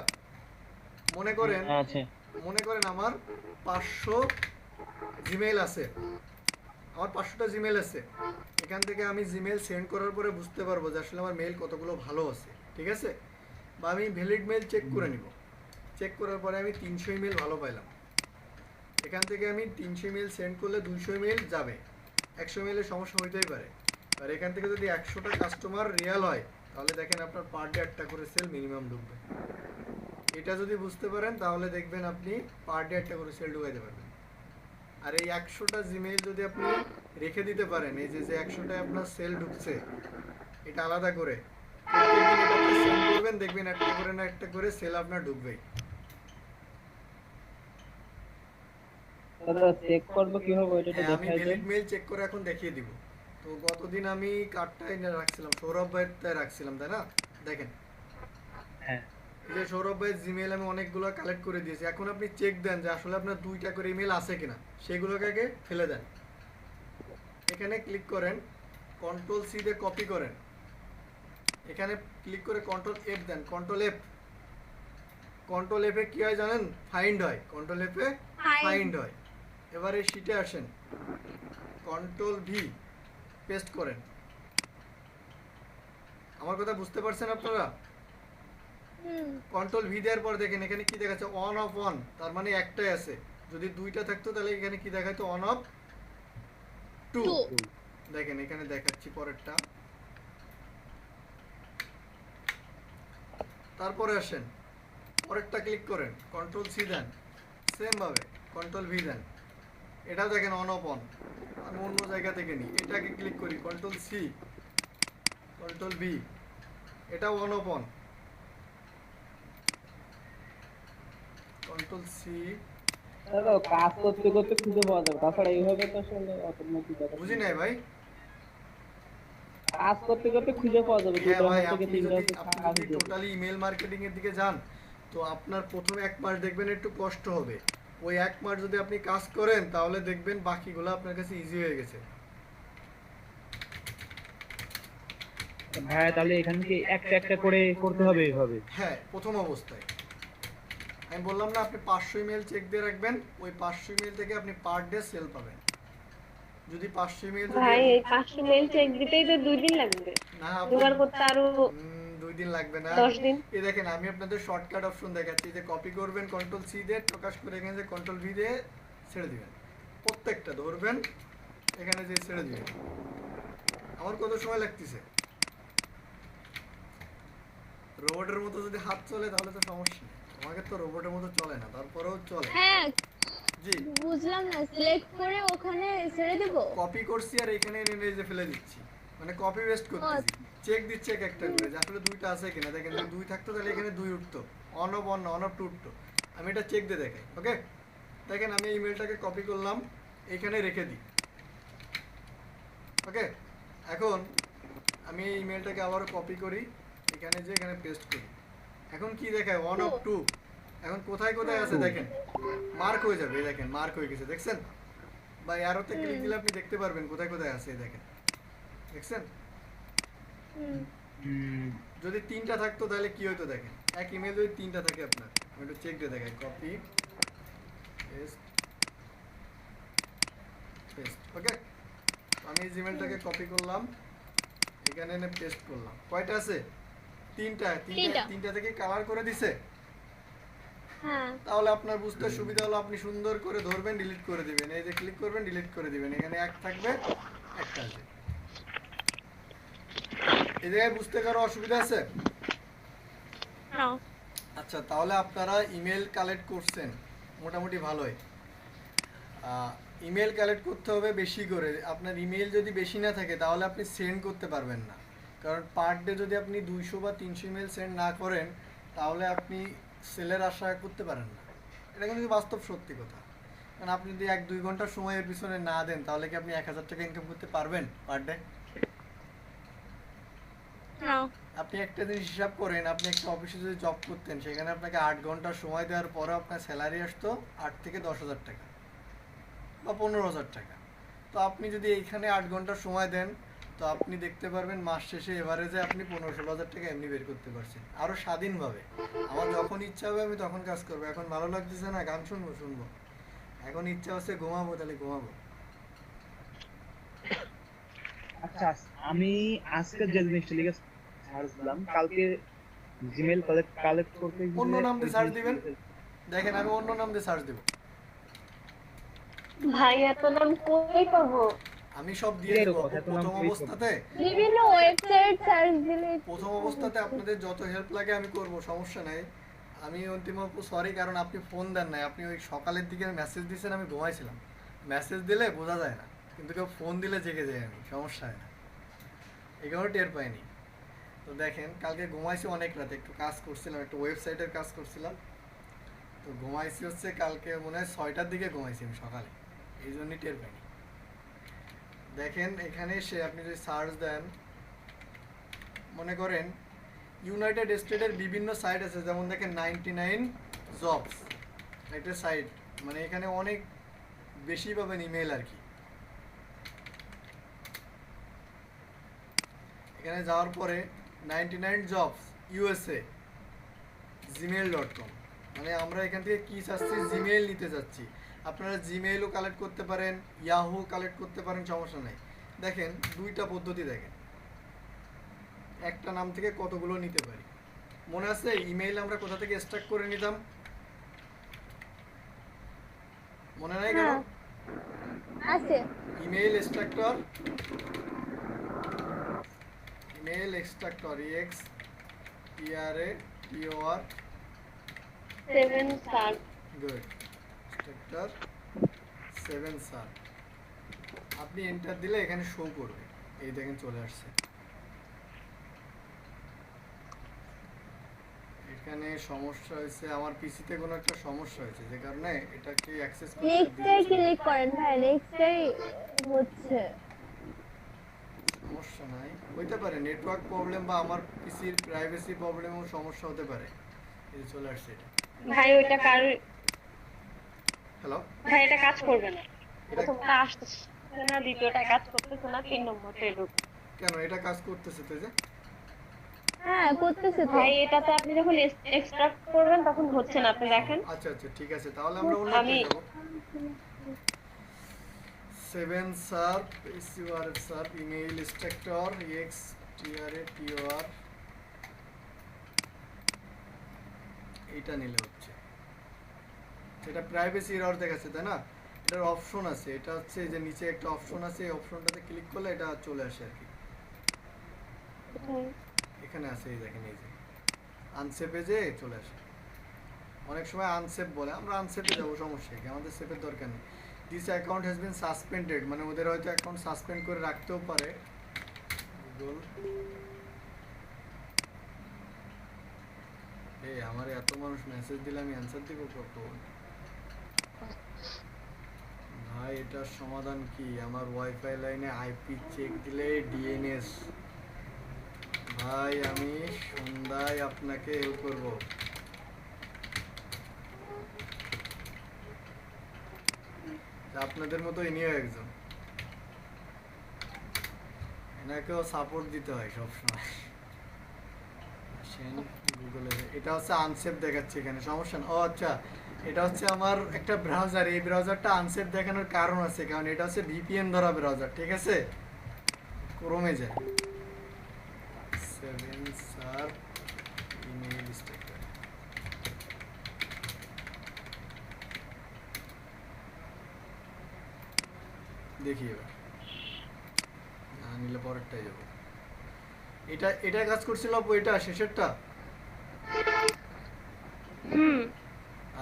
S1: মনে করেন আমার 500 জিমেইল আছে, আমার 500টা জিমেইল আছে। এখান থেকে আমি জিমেইল সেন্ড করার পরে বুঝতে পারবো যে আসলে আমার মেইল কতগুলো ভালো আছে, ঠিক আছে? বা আমি ভ্যালিড মেইল চেক করে নিব। চেক করার পরে আমি 300 ইমেল ভালো পাইলাম, এখান থেকে আমি 300 ইমেল সেন্ড করলে 200 ইমেল যাবে, 100 ইমেলের সমস্যা হইতেই পারে। আর এখান থেকে যদি 100টা কাস্টমার রিয়াল হয় তাহলে দেখেন আপনার পার ডে একটা করে সেল মিনিমাম ঢুকবে। এটা যদি বুঝতে পারেন তাহলে দেখবেন আপনি পার ডে একটা করে সেল ঢুকাইতে পারবেন। আর এই 100টা জিমেইল যদি আপনি রেখে দিতে পারেন, এই যে 100টায় আপনার সেল ঢুকছে এটা আলাদা করে প্রত্যেকদিন এটাকে সেন্ড করবেন, দেখবেন একটা করে না একটা করে সেল আপনার ঢুকবেই।
S3: দাদা চেক করব কিভাবে ওইটা
S1: হ্যাঁ, আমি
S3: দেখাই দেন।
S1: ভ্যালিড মেইল চেক করে এখন দেখিয়ে দিব। তো গতদিন আমি কার্ডটাই রাখছিলাম, সৌরভ ভাইয়েরটাই রাখছিলাম, তাই না? দেখেন
S6: হ্যাঁ,
S1: এই যে সৌরভ ভাইয়ের জিমেইল আমি অনেকগুলো কালেক্ট করে দিয়েছি। এখন আপনি চেক দেন যে আসলে আপনার 2টা করে ইমেল আছে কিনা, সেগুলোকে আগে ফেলে দেন। এখানে ক্লিক করেন, কন্ট্রোল সি দিয়ে কপি করেন, এখানে ক্লিক করে কন্ট্রোল এফ দেন। কন্ট্রোল এফে কি হয় জানেন? ফাইন্ড হয়। কন্ট্রোল এফে ফাইন্ড হয়। এবারে শিটে আসেন, কন্ট্রোল ভি পেস্ট করেন। আমার কথা বুঝতে পারছেন আপনারা? কন্ট্রোল ভি দেওয়ার পর দেখেন এখানে কি দেখাচ্ছে, অন অফ অন, তার মানে একটাই আছে। যদি 2টা থাকতো তাহলে এখানে কি দেখাতো, অন অফ 2। দেখেন এখানে দেখাচ্ছি পরেরটা। তারপরে আসেন পরেরটা ক্লিক করেন, কন্ট্রোল সি দেন, সেম ভাবে কন্ট্রোল ভি দেন। এটাও দেখেন অন অফ অন। আমি অন্য জায়গা থেকে নিই, এটাকে ক্লিক করি, কন্ট্রোল সি, কন্ট্রোল ভি, এটাও on off on, control C.
S3: দাদা কাজ করতে করতে খুঁজে পাওয়া যাবে, তাছাড়া এইভাবে তো আসলে অটোমেটিক
S1: বুঝি নাই ভাই।
S3: কাজ করতে করতে খুঁজে পাওয়া যাবে।
S1: হ্যাঁ ভাই,
S3: থেকে
S1: আপনি
S3: 3টা
S1: যদি টোটালি ইমেল মার্কেটিং এর দিকে যান তো আপনার প্রথম 1 মাস দেখবেন একটু কষ্ট হবে। ওই 1 মাস যদি আপনি কাজ করেন তাহলে দেখবেন বাকিগুলো আপনার কাছে ইজি হয়ে গেছে।
S6: ভাই তাহলে এখান থেকে একটা একটা করে করতে হবে এইভাবে?
S1: হ্যাঁ, প্রথম অবস্থায় আমি বললাম না আপনি 500 ইমেল চেক দিয়ে রাখবেন, ওই 500 ইমেল থেকে আপনি পার ডে সেল পাবেন। যদি 500 ইমেল
S2: ভাই এই 500 মেল চেক দিতেই তো 2 দিন লাগবে,
S1: না
S2: দুবার করতে আরো
S1: 2 দিন লাগবে না,
S2: 10 দিন।
S1: এই দেখেন আমি আপনাদের শর্টকাট অপশন দেখাচ্ছি, যে কপি করবেন কন্ট্রোল সি দিয়ে, প্রকাশ করে এখানে যে কন্ট্রোল ভি দিয়ে ছেড়ে দিবেন, প্রত্যেকটা ধরবেন এখানে যে ছেড়ে দিবেন। আমার কত সময় লাগতেছে? রোবটের মতো যদি হাত চলে তাহলে তো সমস্যা নেই, আমাকে তো রোবটের মতো চলে না, তারপরেও চলে।
S5: হ্যাঁ,
S1: জি,
S5: বুঝলাম না, সিলেক্ট করে ওখানে ছেড়ে দেব?
S1: কপি করছি আর এখানে এনে যে ফেলে দিচ্ছি, মানে কপি পেস্ট করতেছি, চেক দিচ্ছি এক একটা করে যে আসলে 2টা আছে কিনা। দেখেন যদি 2 থাকতো তাহলে এখানে 2 উঠতো, অন অফ 1 অন অফ 2 উঠতো। আমি এটা চেক দিয়ে দেখাই। ওকে, দেখেন আমি ইমেলটাকে কপি করলাম, এখানে রেখে দিই। ওকে, এখন আমি এই ইমেলটাকে আবারও কপি করি, এখানে যে এখানে পেস্ট করি। এখন কি দেখায়, 1 অফ 2। এখন কোথায় কোথায় আছে দেখেন, মার্ক হয়ে যাবে। এই দেখেন মার্ক হয়ে গেছে, দেখছেন? বা অ্যারোতে ক্লিক দিলে আপনি দেখতে পারবেন কোথায় কোথায় আছে। দেখেন, দেখছেন? যদি 3টা থাকতো তাহলে কি হতো দেখেন, এক ইমেল যদি 3টা থাকে আপনার, আমি একটু চেক দিয়ে দেখাই, কপি পেস্ট পেস্ট। ওকে, আমি এই জিমেলটাকে কপি করলাম, এখানে এনে পেস্ট করলাম। কয়টা আছে? তিনটা। তিনটা থেকে কালার করে দিছে।
S5: হ্যাঁ
S1: তাহলে আপনার বুঝতে সুবিধা হলো, আপনি সুন্দর করে ধরবেন, ডিলিট করে দিবেন। এই যে ক্লিক করবেন, ডিলিট করে দিবেন। এখানে এক থাকবে, একটা আসবে। এই জায়গায় বুঝতে কারো অসুবিধা আছে? আচ্ছা, তাহলে আপনারা ইমেল কালেক্ট করছেন মোটামুটি ভালোই। ইমেল কালেক্ট করতে হবে বেশি করে। আপনার ইমেল যদি বেশি না থাকে তাহলে আপনি সেন্ড করতে পারবেন না, কারণ পার ডে যদি আপনি 200 বা 300 ইমেল সেন্ড না করেন তাহলে আপনি সেলের আশা করতে পারেন না। এটা কিন্তু বাস্তব সত্যি কথা। কারণ আপনি যদি 1-2 ঘন্টার সময়ের পিছনে না দেন তাহলে কি আপনি 1000 টাকা ইনকাম করতে পারবেন পার ডে? আপনি একটা জিনিস হিসাব করেন, আপনি একটা অফিসে যদি জব করতেন সেখানে আপনাকে 8 ঘন্টা সময় দেওয়ার পরে আপনার স্যালারি আসতো 8 থেকে 10,000 টাকা বা 15,000 টাকা। তো আপনি যদি এইখানে 8 ঘন্টা সময় দেন তো আপনি দেখতে পারবেন মাস শেষে এভারেজে আপনি 15-16,000 টাকা এমনি বের করতে পারছেন, আরও স্বাধীনভাবে। আমার যখন ইচ্ছা হবে আমি তখন কাজ করবো। এখন ভালো লাগতেছে না, গান শুনবো। এখন ইচ্ছা হচ্ছে ঘুমাবো, তাহলে ঘুমাবো।
S6: আচ্ছা, আমি আজকে যে জিনিসটা লিখে সার্চ দিলাম, কালকে জিমেল কালেক্ট করতে গিয়ে
S1: অন্য নাম দিয়ে সার্চ দিবেন। দেখেন আমি অন্য নাম দিয়ে সার্চ দেব।
S2: ভাই এত নাম কই পাবো?
S1: আমি সব দিয়ে দেব।
S5: বিভিন্ন ওয়েবসাইট সার্চ দিলে
S1: প্রথম অবস্থাতে আপনাদের যত হেল্প লাগে আমি করব, সমস্যা নাই। আমি অন্তিম সরি, কারণ আপনি ফোন দেন নাই। আপনি ওই সকালের দিকে মেসেজ দিয়েছেন, আমি ঘুমাইছিলাম। মেসেজ দিলে বোঝা যায় না, কিন্তু কেউ ফোন দিলে জেগে যাই আমি, সমস্যা হয় না। এই কারণে টের পাইনি। তো দেখেন কালকে ঘুমাইছি অনেক রাতে, একটু কাজ করছিলাম, একটা ওয়েবসাইটের কাজ করছিলাম। তো ঘুমাইছি হচ্ছে কালকে মনে হয় 6টার দিকে ঘুমাইছি আমি সকালে, এই জন্যই টের পাইনি। দেখেন এখানে এসে আপনি যদি সার্চ দেন, মনে করেন ইউনাইটেড স্টেটের বিভিন্ন সাইট আছে, যেমন দেখেন 99 জবস একটা সাইট, মানে এখানে অনেক বেশি পাবেন ইমেল আর কি। এখানে যাওয়ার পরে 99 জবস ইউএসএ gmail.com, মানে আমরা এখান থেকে কি চাচ্ছি, জিমেইল নিতে যাচ্ছি। আপনারা জিমেইলও কালেক্ট করতে পারেন, ইয়াহু কালেক্ট করতে পারেন, সমস্যা নাই। দেখেন দুইটা পদ্ধতি, দেখেন একটা নাম থেকে কতগুলো নিতে পারি। মনে আছে ইমেইল আমরা কোথা থেকে এক্সট্রাক্ট করে নিতাম? মনে নাই কেন?
S5: আছে
S1: email extractor x TRATOR
S2: 7 star.
S1: Good, extractor 7 star. আপনি এন্টার দিলে এখানে শো করবে, এই দেখেন চলে আসছে। এখানে সমস্যা হয়েছে, আমার পিসিতে কোনো একটা সমস্যা হয়েছে যে কারণে এটাকে অ্যাক্সেস করতে
S5: নেক্সটে ক্লিক করেন ভাই, নেক্সটেই হচ্ছে
S1: সমস্যা নাই, হইতে পারে নেটওয়ার্ক প্রবলেম বা আমার পিসির প্রাইভেসি প্রবলেমও সমস্যা হতে পারে। এই চলে আসছে এটা।
S2: ভাই ওইটা কার?
S1: হ্যালো
S2: ভাই এটা কাজ করবে না।
S1: এটা
S2: প্রথমটা আসতেছে না, দ্বিতীয়টা কাজ করতেছে না, 3 নম্বরটা ঢুক।
S1: কেন এটা কাজ করতেছে তো? যে
S5: হ্যাঁ করতেছে তো।
S2: ভাই এটাতে আপনি যখন এক্সট্রাক্ট করবেন তখন হচ্ছে না, আপনি দেখেন।
S1: আচ্ছা ঠিক আছে, তাহলে আমরা অন্য
S2: আমি
S1: যাব। 7 serve SURF serve email extractor XTRATOR, এটা নিলে হচ্ছে। এটা প্রাইভেসি এরর দেখাচ্ছে তাই না? এটার অপশন আছে, এটা হচ্ছে যে নিচে একটা অপশন আছে, এই অপশনটাতে ক্লিক করলে এটা চলে আসে আর কি। এখানে আছে, এই দেখেন, এই যে আনসেভে যে চলে আসে। অনেক সময় আনসেভ বলে, আমরা আনসেভে যাবো, সমস্যা কি, আমাদের সেভের দরকার নেই। This account has been suspended, মানে ওদের হয়তো অ্যাকাউন্ট সাসপেন্ড করে রাখতেও পারে। গুগল, এই আমার এত মানুষ মেসেজ দিলে আমি অ্যান্সার দিব কখন? ভাই এটার সমাধান কি? আমার ওয়াইফাই লাইনে আইপি চেক দিলে ডিএনএস। ভাই আমি সন্ধ্যায় আপনাকে হেল্প করব। আপনাদের মতো ইনিও একজন, এনাকেও সাপোর্ট দিতে হয় সবসময়। গুগলে এটা হচ্ছে আনসেভ দেখাচ্ছে এখানে, সমস্যা না। ও আচ্ছা, এটা হচ্ছে আমার একটা ব্রাউজার, এই ব্রাউজারটা আনসেফ দেখানোর কারণ আছে, কারণ এটা হচ্ছে ভিপিএন ধরা ব্রাউজার, ঠিক আছে? ক্রোমে যায় 7 সার ইমেল স্ট্রাকচার, দেখি এবার না নিলে পরেরটাই যাবো। এটা কাজ করছিল আপু, এটা শেষেরটা?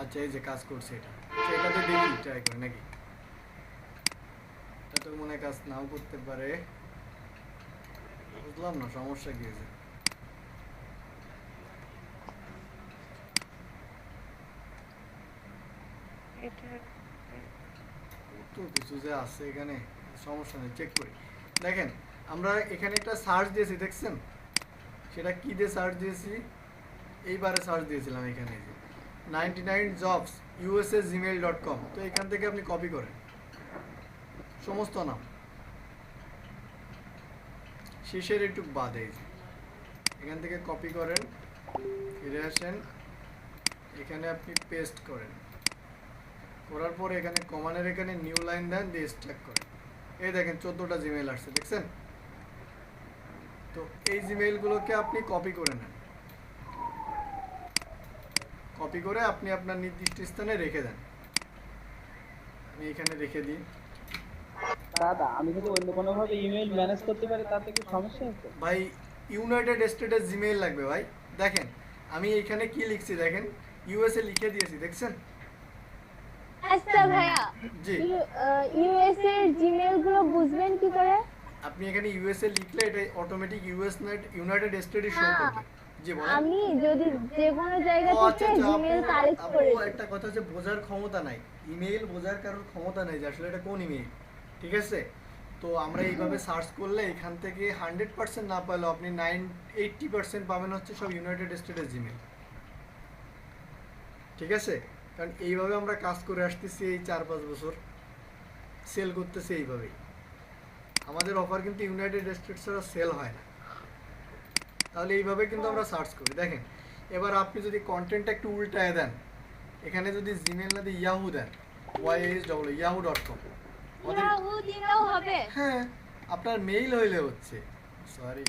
S1: আচ্ছা এই যে কাজ করছে এটা, আচ্ছা, এটাতে দেখি ট্রাই করে নাকি, এটা তো মনে হয় কাজ নাও করতে পারে, বুঝলাম না সমস্যা কি হয়েছে। কত কিছু যে আছে এখানে, সমস্যা নেই, চেক করি। দেখেন আমরা এখানে একটা সার্চ দিয়েছি, দেখছেন? সেটা কি দিয়ে সার্চ দিয়েছি? এইবারে সার্চ দিয়েছিলাম এখানে, যে 99jobs@gmail.com। তো এখান থেকে আপনি কপি করেন সমস্ত নাম, শেষের একটু বাদে, এই যে এখান থেকে কপি করেন, ফিরে আসেন, এখানে আপনি পেস্ট করেন, করার পরে এখানে কমানের এখানে নিউ লাইন দেন, দিয়ে স্ট্যাক করেন। এই দেখেন 14টা জিমেইল আসছে, দেখছেন? তো এই জিমেইলগুলোকে আপনি কপি করে নেন, কপি করে আপনি আপনার নির্দিষ্ট স্থানে রেখে দেন। আমি এখানে রেখে দিই।
S3: দাদা আমি যদি অন্য কোনো ভাবে ইমেল ম্যানেজ করতে পারি তাতে কি সমস্যা আছে?
S1: ভাই ইউনাইটেড স্টেটের জিমেইল লাগবে ভাই। দেখেন আমি এখানে কি লিখছি, দেখেন ইউএসএ লিখে দিয়েছি, দেখছেন?
S5: আচ্ছা ভাইয়া,
S1: জি
S5: ইউএস এর জিমেইল গুলো বুঝবেন কি করে?
S1: আপনি এখানে ইউএসএ লিখলে এটা অটোমেটিক ইউনাইটেড স্টেটে শো করবে। জি বলেন।
S5: আমি যদি যে কোনো জায়গা
S1: ও
S5: থেকে
S1: আচ্ছা আচ্ছা,
S5: জিমেইল
S1: আপু
S5: কালেক্ট
S1: আপু
S5: করে
S1: একটা কথা হচ্ছে বোঝার ক্ষমতা নাই, ইমেইল বোঝার কারোর ক্ষমতা নাই যে আসলে এটা কোন ইমেইল, ঠিক আছে? তো আমরা এইভাবে সার্চ করলে এখান থেকে 100% না পাইলেও আপনি 80% পাবেন হচ্ছে সব ইউনাইটেড স্টেটের জিমেইল, ঠিক আছে? কারণ এইভাবে আমরা কাজ করে আসতেছি এই 4-5 বছর, সেল করতেছি এইভাবেই। আমাদের অফার কিন্তু ইউনাইটেড স্টেটস ছাড়া সেল হয় না, তাহলে এইভাবে কিন্তু আমরা সার্চ করি। দেখেন এবার আপনি যদি কন্টেন্টটা একটু উল্টায় দেন, এখানে যদি জিমেইল না দিয়ে ইয়াহু দেন, yahoo.com,
S5: ইয়াহু দিলেও হবে?
S1: হ্যাঁ আপনার মেইল হইলে হচ্ছে, সরি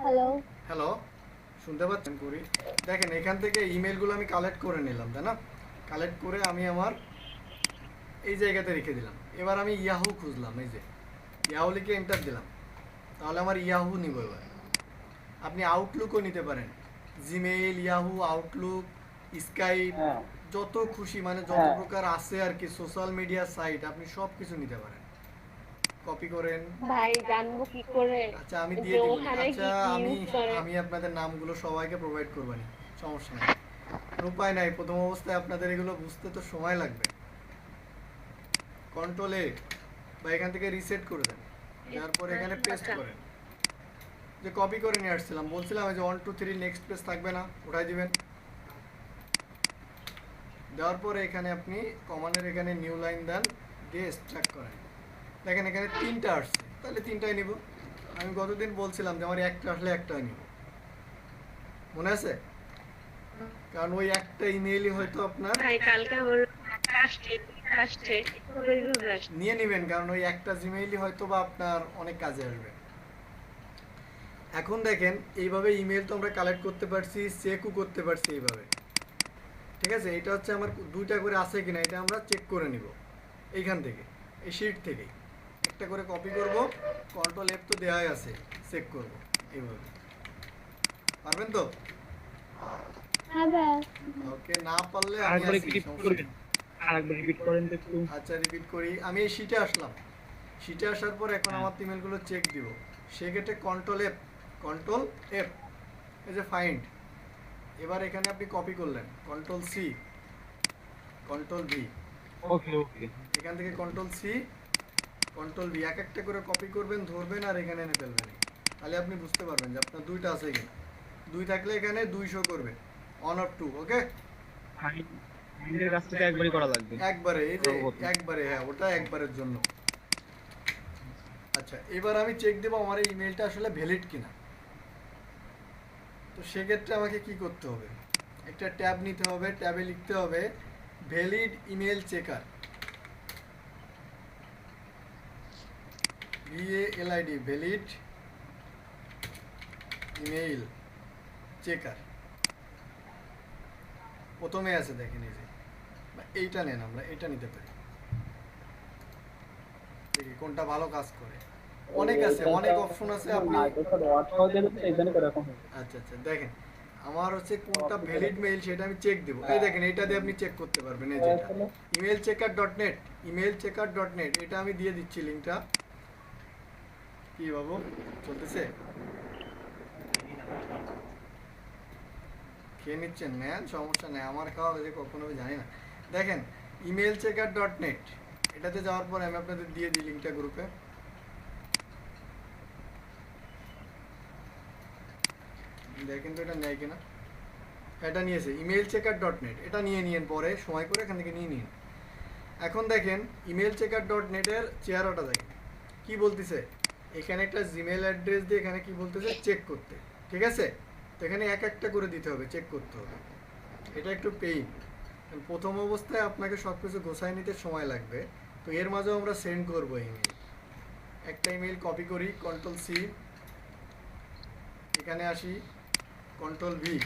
S5: হ্যালো
S1: হ্যালো, শুনতে পাচ্ছেন? করি দেখেন এখান থেকে ইমেলগুলো আমি কালেক্ট করে নিলাম, তাই না? কালেক্ট করে আমি আমার এই জায়গাতে রেখে দিলাম। এবার আমি ইয়াহু খুঁজলাম, এই যে ইয়াহু লিখে এন্টার দিলাম, তাহলে আমার ইয়াহু নিব। এবার আপনি আউটলুকও নিতে পারেন, জিমেইল, ইয়াহু, আউটলুক, স্কাইপ,
S3: হ্যাঁ
S1: যত খুশি মানে যত প্রকার আছে আর কি সোশ্যাল মিডিয়া সাইট, আপনি সব কিছু নিতে পারেন। কপি করেন।
S2: ভাই জানবো কি করে
S1: আচ্ছা আমি
S2: যে
S1: দিয়ে দিব।
S2: ওখানে কি
S1: আচ্ছা
S2: কি
S1: আমি
S2: ইউজ করে?
S1: আমি আপনাদের নামগুলো সবাইকে প্রোভাইড করব না, সমস্যা নেই, উপায় নাই। প্রথম অবস্থায় আপনাদের এগুলো বুঝতে তো সময় লাগবে। কন্ট্রোল এ বা এখান থেকে রিসেট করে দেন, তারপর এখানে পেস্ট করেন। যে কপি করে নিয়ে আসছিলাম, বলছিলাম যে 1 2 3 নেক্সট পেজ থাকবে না, উঠাই দিবেন। দেওয়ার পরে এখানে আপনি কমান্ডের এখানে নিউ লাইন দেন, দিয়ে স্ট্রাক করেন। দেখেন এখানে 3টা আসছে, তাহলে 3টাই নিব। আমি গতদিন বলছিলাম যে আমার একটা আসলে একটাই নিব, মনে আছে? কারণ ওই একটা ইমেইলই হয়তো আপনার
S2: ভাই কালকে আমার আসছে
S1: নিয়ে নেবেন, কারণ ওই একটা জিমেইলই হয়তো বা আপনার অনেক কাজে আসবে। এখন দেখেন এইভাবে ইমেল তো আমরা কালেক্ট করতে পারছি, চেকও করতে পারছি এইভাবে, ঠিক আছে? এটা হচ্ছে আমার 2টা করে আছে কিনা এটা আমরা চেক করে নিব এইখান থেকে। এই শিট থেকে একটা করে কপি করব, কন্ট্রোল এফ তো দেওয়াই আছে, চেক করব এইভাবে। পারবেন তো?
S5: হ্যাঁ ভাই।
S1: ওকে, না পারলে আমি
S6: আরেকবার
S1: আছি,
S6: রিপিট
S1: সমস্যা
S6: করবেন,
S1: নেই।
S6: আরেকবার রিপিট করেন তো একটু।
S1: আচ্ছা রিপিট করি। আমি এই শিটে আসলাম, শিটে আসার পর এখন আমার ইমেলগুলো চেক দিব। সেক্ষেত্রে কন্ট্রোল এফ, এই যে ফাইন্ড। এবার এখানে আপনি কপি করলেন, কন্ট্রোল সি, কন্ট্রোল ভি।
S6: ওকে ওকে।
S1: এখান থেকে কন্ট্রোল সি, কন্ট্রোল ভি, এক একটা করে কপি করবেন, ধরবেন আর এখানে এনে ফেলবেন। তাহলে আপনি বুঝতে পারবেন যে আপনার দুইটা আছে এখানে। দুই থাকলে এখানে 200 করবে, অন অফ 2। ওকে,
S6: ফাইন্ডের কাজটা একবারই করা লাগবে।
S1: একবারে, এই যে
S6: পরবর্তী।
S1: একবারে, হ্যাঁ ওটা একবারের জন্য। আচ্ছা, এবার আমি চেক দেবো আমার এই ইমেলটা আসলে ভ্যালিড কিনা। তো সেক্ষেত্রে আমাকে কি করতে হবে, একটা ট্যাব নিতে হবে, ট্যাবে লিখতে হবে valid email checker, VALID, valid email checker. প্রথমে আছে দেখেন এই যে, বা এইটা নেন, আমরা এটা নিতে পারি। দেখি কোনটা ভালো কাজ করে। অনেক আছে, অনেক অপশন আছে, আপনি
S3: মাইক্রোসফট ওয়ার্ড সহজে হচ্ছে এখানে করে এরকম হয়।
S1: আচ্ছা আচ্ছা দেখেন, আমার হচ্ছে কোনটা ভ্যালিড মেইল সেটা আমি চেক দেবো। এই দেখেন, এটা দিয়ে আপনি চেক করতে পারবেন। এই যেটা emailchecker.net, emailchecker.net, এটা আমি দিয়ে দিচ্ছি লিংকটা। কি বাবু চলতেছে? খেয়ে নিচ্ছেন? নেন, সমস্যা নেই, আমার খাওয়া যে কখনো আমি জানি না। দেখেন emailchecker.net, এটাতে যাওয়ার পর আমি আপনাদের দিয়ে দিই লিংকটা গ্রুপে। দেখেন তো এটা নেয় কিনা। এটা নিয়েছে emailchecker.net, এটা নিয়ে নিন, পরে সময় করে এখান থেকে নিয়ে নিন। এখন দেখেন emailchecker.net এর চেহারাটা দেখেন কি বলতেছে। এখানে একটা জিমেল অ্যাড্রেস দিয়ে এখানে কি বলতেছে, চেক করতে। ঠিক আছে, তো এখানে এক একটা করে দিতে হবে, চেক করতে হবে। এটা একটু পেইন, প্রথম অবস্থায় আপনাকে সব কিছু গোছায় নিতে সময় লাগবে। তো এর মাঝেও আমরা সেন্ড করবো ইমেল। একটা ইমেল কপি করি, কন্ট্রোল সি, এখানে আসি, কন্ট্রোল ভি,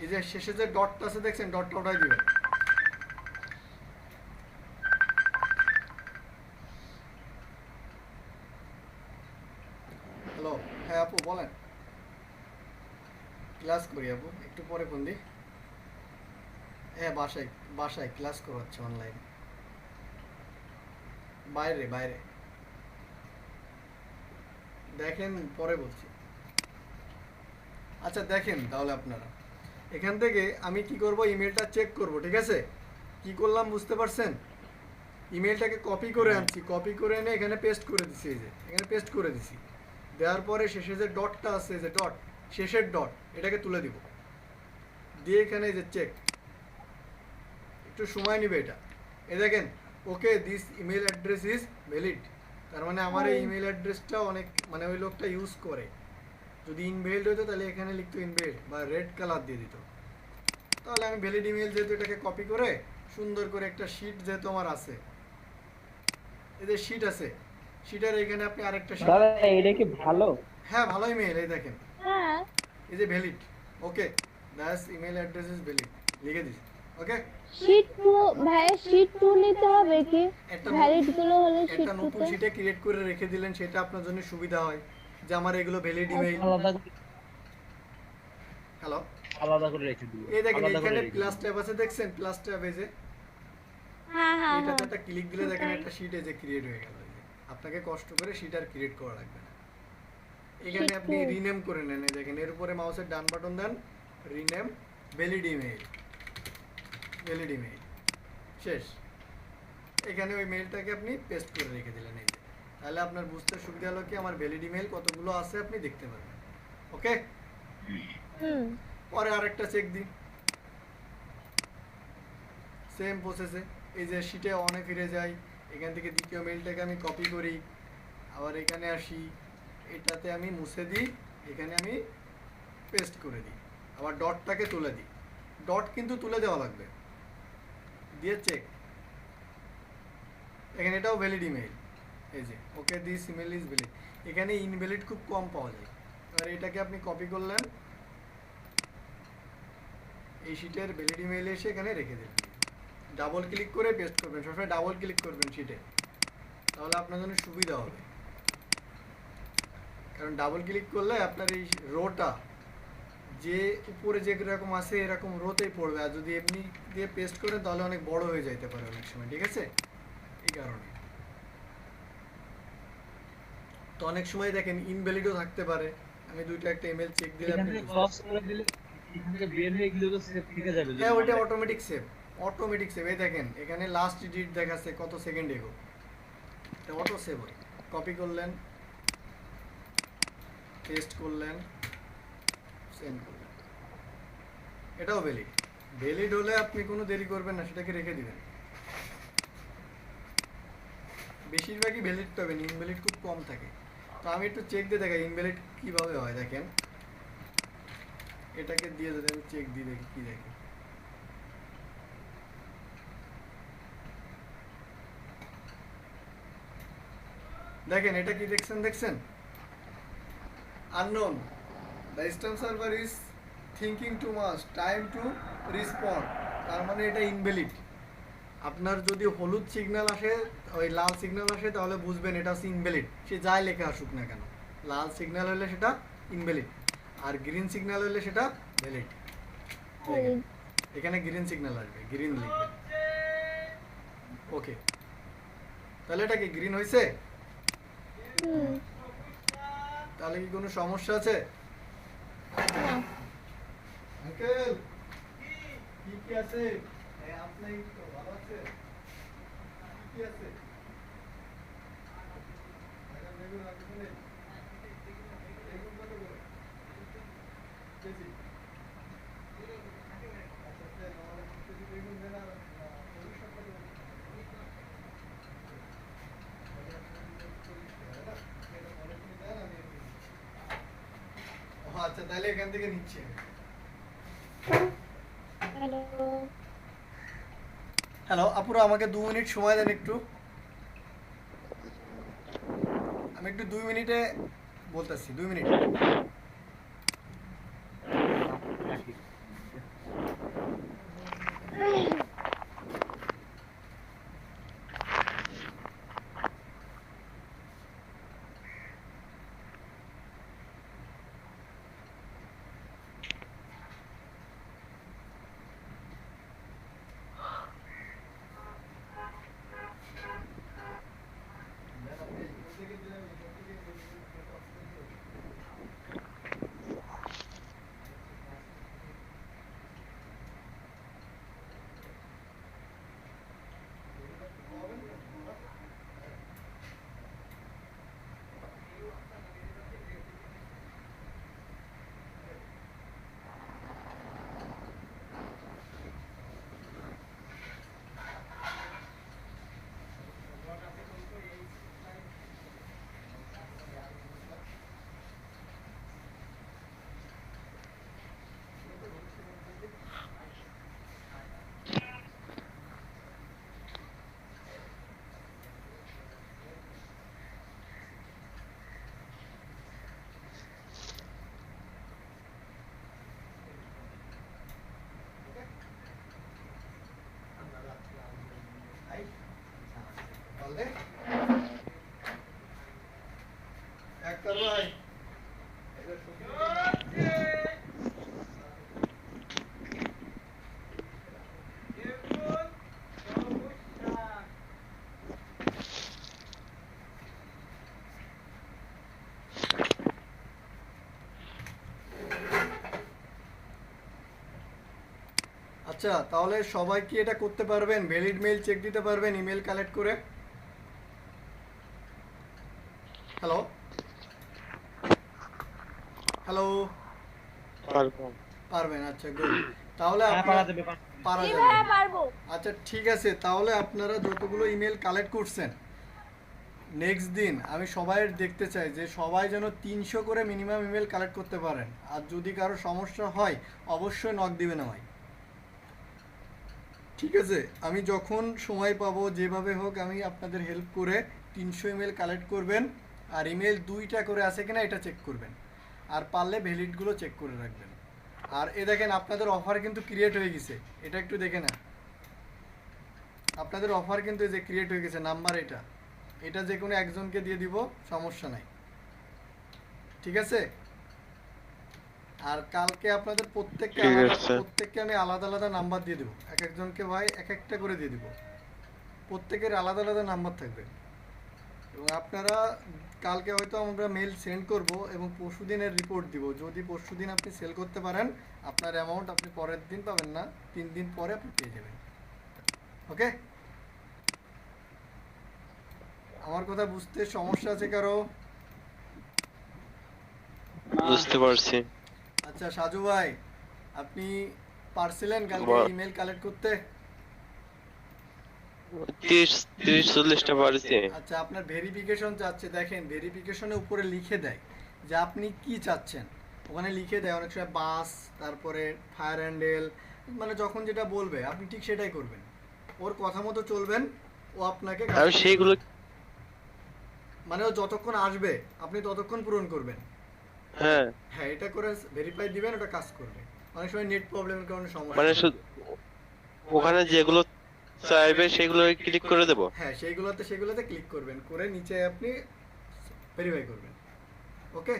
S1: এই যে শেষে যে ডটটা আছে দেখছেন, ডটটা ওটাই দিবেন। হ্যালো, হ্যাঁ আপু বলেন। ক্লাস করি আপু, একটু পরে ফোন দিই। হ্যাঁ বাসায়, বাসায় ক্লাস করাচ্ছে অনলাইন। বাইরে বাইরে, দেখেন পরে বলছি। আচ্ছা দেখেন তাহলে আপনারা এখান থেকে আমি কি করব, ইমেলটা চেক করব। ঠিক আছে, কি করলাম বুঝতে পারছেন? ইমেলটাকে কপি করে আনছি, কপি করে এনে এখানে পেস্ট করে দিছি। এই যে এখানে পেস্ট করে দিছি, দেওয়ার পরে শেষে যে ডটটা আছে, যে ডট, শেষের ডট, এটাকে তুলে দিব, দিয়ে এখানে যে চেক, একটু সময় নিবে এটা। এই দেখেন, okay this email address is valid. তার মানে আমার এই ইমেল অ্যাড্রেসটা অনেক, মানে ওই লোকটা ইউজ করে। যদি ইনভ্যালিড হতো তাহলে এখানে লিখতো ইনভ্যালিড বা রেড কালার দিয়ে দিত। তাহলে আমি ভ্যালিড ইমেল যেহেতু, এটাকে কপি করে সুন্দর করে একটা শিট যেহেতু আমার আছে, এই যে শিট আছে, শিটের এখানে আপনি আরেকটা শিট।
S3: দাদা এটা কি ভালো?
S1: হ্যাঁ ভালো ইমেল, এই দেখেন
S5: হ্যাঁ
S1: এই যে valid. Okay, that's email address is valid, লিখে দিস। ওকে,
S5: শীট 2 ভাই, শীট 2 নিতে হবে কি?
S1: একটা
S5: ভ্যালিড গুলো হলো শীট
S1: একটা
S5: 2
S1: নতুন
S5: তে।
S1: শিটে ক্রিয়েট করে রেখে দিলেন, সেটা আপনার জন্য সুবিধা হয় যে আমার এগুলো ভ্যালিড ইমেল। হ্যালো,
S6: আলাদা করে রেখে দিব।
S1: এই দেখেন
S6: আলাদা করে
S1: এখানে
S6: রেখে দিব।
S1: প্লাস ট্যাব আছে, দেখছেন প্লাস ট্যাব, এই যে
S5: হ্যাঁ হ্যাঁ
S1: এটাতে
S5: হ্যাঁ।
S1: একটা ক্লিক দিলে দেখেন একটা শিট এই যে ক্রিয়েট হয়ে গেল। এই যে আপনাকে কষ্ট করে শিট আর ক্রিয়েট করা লাগবে না। এখানে
S5: Sheet
S1: আপনি
S5: two।
S1: রিনেম করে নেন, এই দেখেন এর উপরে মাউসের ডান বাটন দেন, rename valid email, valid email, শেষ। এখানে ওই মেইলটাকে আপনি পেস্ট করে রেখে দিলেন। এই যে, তাহলে আপনার বুঝতে সুবিধা হলো কি আমার ভ্যালিড ইমেল কতগুলো আছে আপনি দেখতে পারবেন। ওকে,
S5: হুম।
S1: পরে আরেকটা চেক দিই, সেম প্রসেসে। এই যে শিটে অনে ফিরে যাই, এখান থেকে দ্বিতীয় মেইলটাকে আমি কপি করি, আবার এখানে আসি, এটাতে আমি মুছে দিই, এখানে আমি পেস্ট করে দিই, আবার ডটটাকে তুলে দিই। ডট কিন্তু তুলে দেওয়া লাগবে, দিয়ে চেক। এখানে এটাও ভ্যালিড ইমেল, এই যে okay this email is valid. এখানে ইনভ্যালিড খুব কম পাওয়া যায়। আর এটাকে আপনি কপি করলেন, এই শিটের ভ্যালিড ইমেইলে এসে এখানে রেখে দিলেন, ডাবল ক্লিক করে পেস্ট করবেন, সবসময় ডাবল ক্লিক করবেন শিটে, তাহলে আপনার জন্য সুবিধা হবে, কারণ ডাবল ক্লিক করলে আপনার এই রোটা যে উপরে যে রকম আছে এরকম রোতেই পড়বে, আর যদি এমনি দিয়ে পেস্ট করেন তাহলে অনেক বড় হয়ে যাইতে পারে অনেক সময়, ঠিক আছে? এই কারণে তো অনেক সময় দেখেন ইনভ্যালিডও থাকতে পারে। আমি দুইটা একটা ইমেল চেক দিলে
S6: এখান
S1: আপনি
S6: থেকে ক্রস করে দিলে এখান থেকে বের হয়ে গেলে তো সেভ থেকে যাবে যদি
S1: হ্যাঁ, ওইটা
S6: মানে-
S1: অটোমেটিক সেভ, অটোমেটিক সেভ। এই দেখেন এখানে লাস্ট ডিজিট দেখাচ্ছে কত সেকেন্ড এগো, এটা অটো সেভ হয়। কপি করলেন, পেস্ট করলেন, সেন্ড করলেন, এটাও ভ্যালিড। ভ্যালিড হলে আপনি কোনো দেরি করবেন না, সেটাকে রেখে দিবেন। বেশিরভাগই ভ্যালিড পাবেন, ইনভ্যালিড খুব কম থাকে। তো আমি একটু চেক দিয়ে দেখাই ইনভ্যালিড কীভাবে হয়। দেখেন এটাকে দিয়ে যদি আমি চেক দিয়ে দেখি কী দেখি, দেখেন এটা কি দেখছেন unknown, the system server is thinking too much, time to respond, তার মানে এটা ইনভ্যালিড। আপনার যদি হলুদ সিগন্যাল আসে, ওই লাল সিগন্যাল আসে, তাহলে বুঝবেন এটা হচ্ছে ইনভ্যালিড, সে যাই লেখা আসুক না কেন। লাল সিগন্যাল হলে সেটা ইনভ্যালিড, আর গ্রিন সিগন্যাল হলে সেটা ভ্যালিড। এখানে গ্রিন সিগন্যাল আসবে, গ্রিন লিখবেন। ওকে, তাহলে এটা কি গ্রিন হয়েছে? তাহলে কি কোনো সমস্যা আছে? আঙ্কেল কি কি আছে? আপনি তো ভালো আছে? কি কি আছে? বেগুন রাখবেন? বেগুন কত করে কেজি? আচ্ছা, দেন আমাদের কেজি বেগুন দেন। আর সরিষা কত করে? আচ্ছা, তাহলে এখান থেকে নিচ্ছি। হ্যালো আপুরা, আমাকে 2 মিনিট সময় দেন একটু, আমি একটু 2 মিনিটে বলতেছি, 2 মিনিট।
S6: রাখি।
S1: বললে একটা ভাই এটা আচ্ছা, তাহলে সবাই কি এটা করতে পারবেন? ভ্যালিড মেইল চেক দিতে পারবেন ইমেল কালেক্ট করে? হ্যালো হ্যালো, পারবেন? আচ্ছা, গুড। তাহলে
S6: হ্যাঁ, পারা
S1: আপনারা
S6: যাবে,
S1: পারা যাবে।
S5: কিভাবে পারবো?
S1: আচ্ছা, ঠিক আছে, তাহলে আপনারা যতগুলো ইমেল কালেক্ট করছেন নেক্সট দিন আমি সবাই দেখতে চাই যে সবাই যেন 300 করে মিনিমাম ইমেল কালেক্ট করতে পারেন। আর যদি কারো সমস্যা হয় অবশ্যই নক দিবেন আমায়, ঠিক আছে? আমি যখন সময় পাবো যেভাবে হোক আমি আপনাদের হেল্প করে 300 ইমেল কালেক্ট করবেন। আর ইমেল 2টা করে আছে কিনা এটা চেক করবেন, আর পারলে ভ্যালিডগুলো চেক করে রাখবেন। আর এ দেখেন আপনাদের অফার কিন্তু ক্রিয়েট হয়ে গেছে, এটা একটু দেখে না। আপনাদের অফার কিন্তু এই যে ক্রিয়েট হয়ে গেছে, নাম্বার এটা এটা যে কোনো একজনকে দিয়ে দিব, সমস্যা নাই, ঠিক আছে? আর কালকে আপনাদের
S4: ঠিক আছে।
S1: প্রত্যেককে আমি আলাদা আলাদা নাম্বার দিয়ে দেবো, এক একজনকে ভাই এক একটা করে দিয়ে দিব, প্রত্যেকের আলাদা আলাদা নাম্বার থাকবে। এবং আপনারা কালকে হয়তো আমরা মেল সেন্ড করব এবং পরশু দিনের রিপোর্ট দিব। যদি পরশু দিন আপনি সেল করতে পারেন, আপনার অ্যামাউন্ট আপনি পরের দিন পাবেন না, 3 দিন পরে আপনি পেয়ে যাবেন। ওকে, আমার কথা বুঝতে সমস্যা আছে কারো?
S4: বুঝতে পারছি।
S1: আচ্ছা সাজু ভাই, আপনি পারছিলেন কালকে
S4: বল।
S1: ইমেল কালেক্ট করতে?
S4: 30-40টা পারছি।
S1: আচ্ছা, আপনার ভেরিফিকেশন চাচ্ছে, দেখেন ভেরিফিকেশনের উপরে লিখে দেয় যে আপনি কি চাচ্ছেন, ওখানে লিখে দেয় অনেক সময় বাস, তারপরে ফায়ার হ্যান্ডেল, মানে যখন যেটা বলবে আপনি ঠিক সেটাই করবেন, ওর কথা মতো চলবেন, ও আপনাকে কাজ
S4: আমি
S1: করতে
S4: সেইগুলো
S1: বলবে। মানে ও যতক্ষণ আসবে আপনি ততক্ষণ পূরণ করবেন।
S4: হ্যাঁ
S1: হ্যাঁ, এটা করে ভেরিফাই দিবেন, ওটা কাজ করবে। অনেক সময় নেট প্রবলেমের কারণে সমস্যা
S4: মানে
S1: হয়।
S4: শুধু ওখানে যেগুলো চাইবে সেগুলো ক্লিক করে দেব।
S1: হ্যাঁ, সেগুলোতে ক্লিক করবেন, করে নিচে আপনি ভেরিফাই করবেন। ওকে,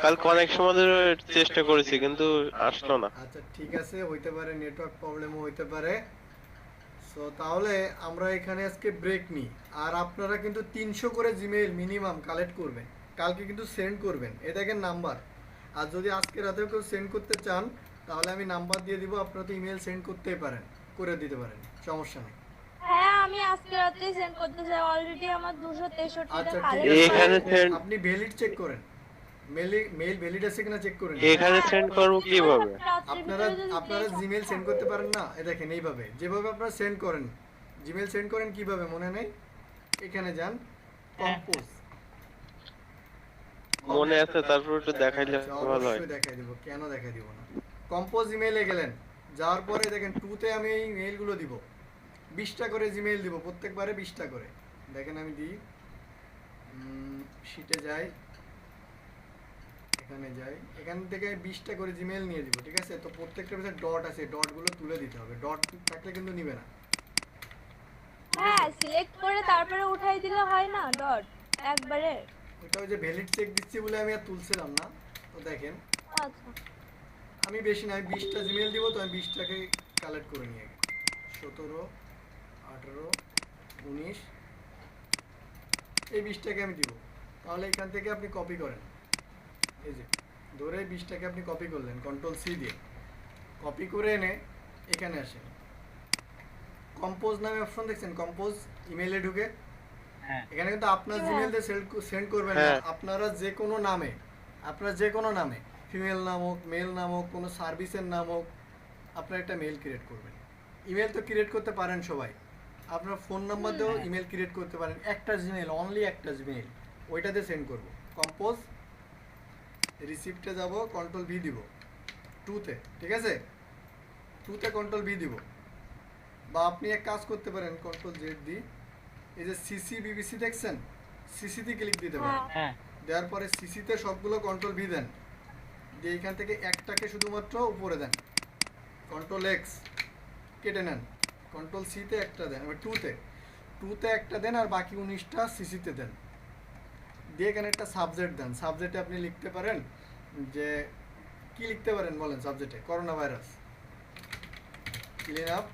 S4: কালকে অনেক সময় ধরে চেষ্টা করেছি কিন্তু আসলো না।
S1: আচ্ছা ঠিক আছে, হইতে পারে নেটওয়ার্ক প্রবলেমও হইতে পারে। সো তাহলে আমরা এখানে আজকে ব্রেক নিই। আর আপনারা কিন্তু 300 করে জিমেইল মিনিমাম কালেক্ট করবেন, কালকে কিন্তু সেন্ড করবেন। এ দেখেন নাম্বার, আর যদি আজকে রাতেও কেউ সেন্ড করতে চান তাহলে আমি নাম্বার দিয়ে দিব, আপনারা তো ইমেল সেন্ড করতেই পারেন, করে দিতে পারেন, সমস্যা নেই।
S5: হ্যাঁ আমি আজকে রাতে সেন্ড করতে চাই, অলরেডি আমার 263টা
S1: আচ্ছা ঠিক
S5: কালেক্ট
S1: আছে,
S4: এখানে send-
S1: আপনি ভ্যালিড চেক করেন, মেল ভ্যালিড আছে কিনা চেক করেন।
S4: এখানে সেন্ড করবো কিভাবে?
S1: আপনারা জিমেল সেন্ড করতে পারেন না, এ দেখেন এইভাবে, যেভাবে আপনারা সেন্ড করেন, জিমেল সেন্ড করেন কিভাবে মনে নেই? এখানে যান, কম্পোজ।
S4: মনে আছে, তারপর একটু দেখাইলে
S1: আচ্ছা,
S4: ভালো হয়।
S1: অবশ্যই দেখাই দিব, কেন দেখাই দিব না। কম্পোজ ইমেইলে গেলেন, যাওয়ার পরে দেখেন 2তে আমি এই মেইলগুলো দিব, 20টা করে জিমেইল দিব, প্রত্যেকবারে 20টা করে। দেখেন আমি দিই, শিটে যাই, এখানে যাই, এখান থেকে 20টা করে জিমেইল নিয়ে দিব, ঠিক আছে? তো প্রত্যেকটার ভিতরে ডট আছে, ডটগুলো তুলে দিতে হবে, ডট থাকলে কিন্তু নিবে না।
S5: হ্যাঁ সিলেক্ট করে তারপরে উঠাই দিলে হয় না ডট একবারে?
S1: ওটা ওই যে ভ্যালিড চেক দিচ্ছি বলে আমি আর তুলছিলাম না। তো দেখেন
S5: আচ্ছা
S1: আমি বেশি না, আমি 20টা জিমেইল দিব, তো আমি 20টাকে কালেক্ট করে নিয়ে 17, 18, 19 এই 20টাকে আমি দিব। তাহলে এখান থেকে আপনি কপি করেন, এই যে ধরে 20টাকে আপনি কপি করলেন Ctrl+C দিয়ে, কপি করে এনে এখানে আসেন, কম্পোজ নামে অপশন দেখছেন, কম্পোজ ইমেইলে ঢুকে
S6: হ্যাঁ
S1: এখানে কিন্তু আপনার জিমেইল দিয়ে সেন্ড করবেন না,
S4: হ্যাঁ।
S1: আপনারা যে কোনো নামে ফিমেল নামক, মেল নামক, কোনো সার্ভিসের নামক আপনার একটা মেল ক্রিয়েট করবেন। ইমেল তো ক্রিয়েট করতে পারেন সবাই, আপনার ফোন নাম্বার দিয়েও ইমেল ক্রিয়েট করতে পারেন, একটা জিমেইল, অনলি একটা জিমেইল, ওইটাতে সেন্ড করব। কম্পোজ, রিসিপ্টে যাব, Ctrl+V দিব 2তে, ঠিক আছে? 2তে Ctrl+V দিব, বা আপনি এক কাজ করতে পারেন, Ctrl+Z দিয়ে এই যে সিসি বিবিসি দেখছেন, সিসিতে ক্লিক দিতে পারেন,
S6: হ্যাঁ
S1: দেওয়ার পরে সিসিতে সবগুলো Ctrl+V দেন, দিয়ে এখান থেকে একটাকে শুধুমাত্র উপরে দেন, Ctrl+X কেটে নেন, Ctrl+C-তে একটা দেন, এবার 2তে একটা দেন, আর বাকি 19টা সিসিতে দেন, দিয়ে এখানে একটা সাবজেক্ট দেন। সাবজেক্টে আপনি লিখতে পারেন যে কি লিখতে পারেন বলেন সাবজেক্টে? Corona virus, clean up,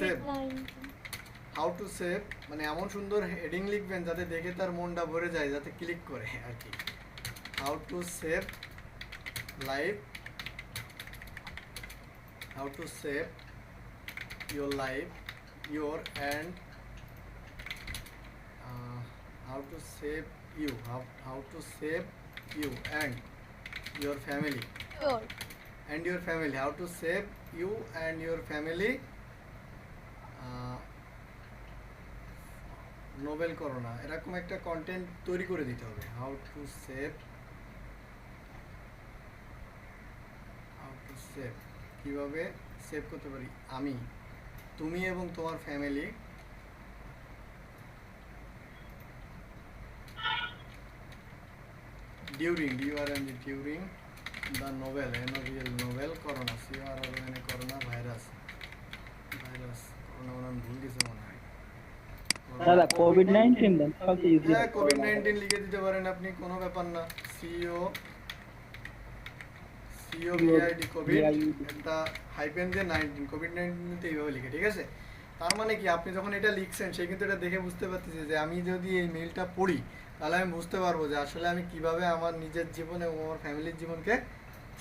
S1: save, how to save, মানে এমন সুন্দর হেডিং লিখবেন যাতে দেখে তার মনটা ভরে যায়, যাতে ক্লিক করে আর কি। How to save life, how to save your life, your and how to save you, how to save you and your family,
S5: sure
S1: how to save you and your family, Nobel corona, এরকম একটা content তৈরি করে দিতে হবে। How to save কিভাবে save করতে পারি আমি, তুমি এবং তোমার family during the novel corona, corona virus, corona ভুল কিছু
S3: দাদা কোভিড-19 দেন সবচেয়ে ইজি
S1: হ্যাঁ কোভিড-19 লিখে দিতে পারেন আপনি, কোনো ব্যাপার না। COVID একটা হাইপেন দিয়ে 19 কোভিড-19 তে এইভাবে লিখে, ঠিক আছে? তার মানে কি আপনি যখন এটা লিখছেন সে কিন্তু এটা দেখে বুঝতে পারতেছে যে আমি যদি এই মেইলটা পড়ি তাহলে আমি বুঝতে পারবো যে আসলে আমি কিভাবে আমার নিজের জীবন এবং আমার ফ্যামিলির জীবনকে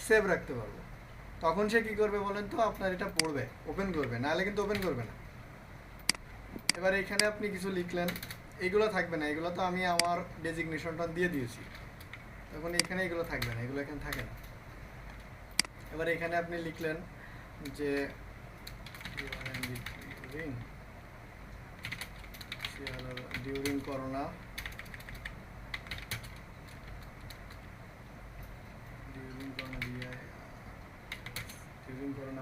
S1: সেভ রাখতে পারবো। তখন সে কি করবে বলেন তো? আপনার এটা পড়বে, ওপেন করবে, নাহলে কিন্তু ওপেন করবে না। এবার এখানে আপনি কিছু লিখলেন, এইগুলো থাকবে না, এগুলো তো আমি আমার ডেজিগনেশনটা দিয়ে দিয়েছি, তখন এখানে এগুলো থাকবে না, এগুলো এখানে থাকে না। এবার এখানে আপনি লিখলেন যে during corona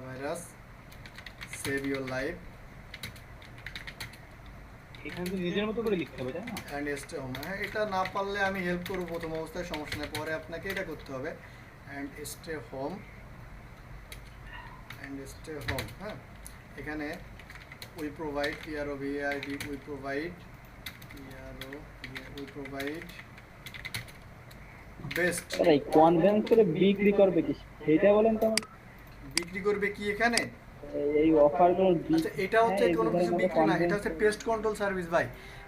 S1: virus save your life
S6: এখানে তো নিজের মতো করে লিখতে হবে তাই না?
S1: And stay home. হ্যাঁ, এটা না পারলে আমি হেল্প করবো প্রথম অবস্থায়, সমস্যা নেই, পরে আপনাকে এটা করতে হবে। অ্যান্ড স্টে হোম, হ্যাঁ। এখানে উই প্রোভাইড বেস্ট।
S3: এই কনভেন্স করে বিক্রি করবে কি সেটা বলেন তো আমাকে।
S1: বিক্রি করবে কি এখানে?
S3: এই অফারগুলো
S1: আচ্ছা, এটা হচ্ছে কোনো কিছু বিক্রি না, এটা হচ্ছে পেস্ট কন্ট্রোল সার্ভিস ভাই।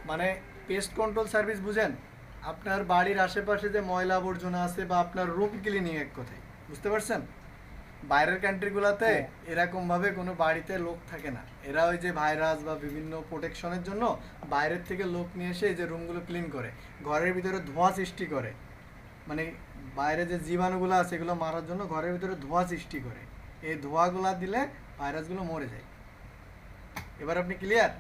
S1: মানে পেস্ট কন্ট্রোল সার্ভিস বুঝেন? আপনার বাড়ির আশেপাশে যে ময়লা আবর্জনা আছে বা আপনার রুম ক্লিনিং, এক কথায়, বুঝতে পারছেন? বাইরের কান্ট্রিগুলোতে এরকম ভাবে কোনো বাড়িতে লোক থাকে না, এরা ওই যে ভাইরাস বা বিভিন্ন প্রোটেকশনের জন্য বাইরের থেকে লোক নিয়ে এসে এই যে রুমগুলো ক্লিন করে, ঘরের ভিতরে ধোঁয়া সৃষ্টি করে, মানে বাইরে যে জীবাণুগুলো আছে এগুলো মারার জন্য ঘরের ভিতরে ধোঁয়া সৃষ্টি করে। এই ধোঁয়াগুলো দিলে ভাইরাসগুলো মরে যায়। এবার আপনি ক্লিয়ার?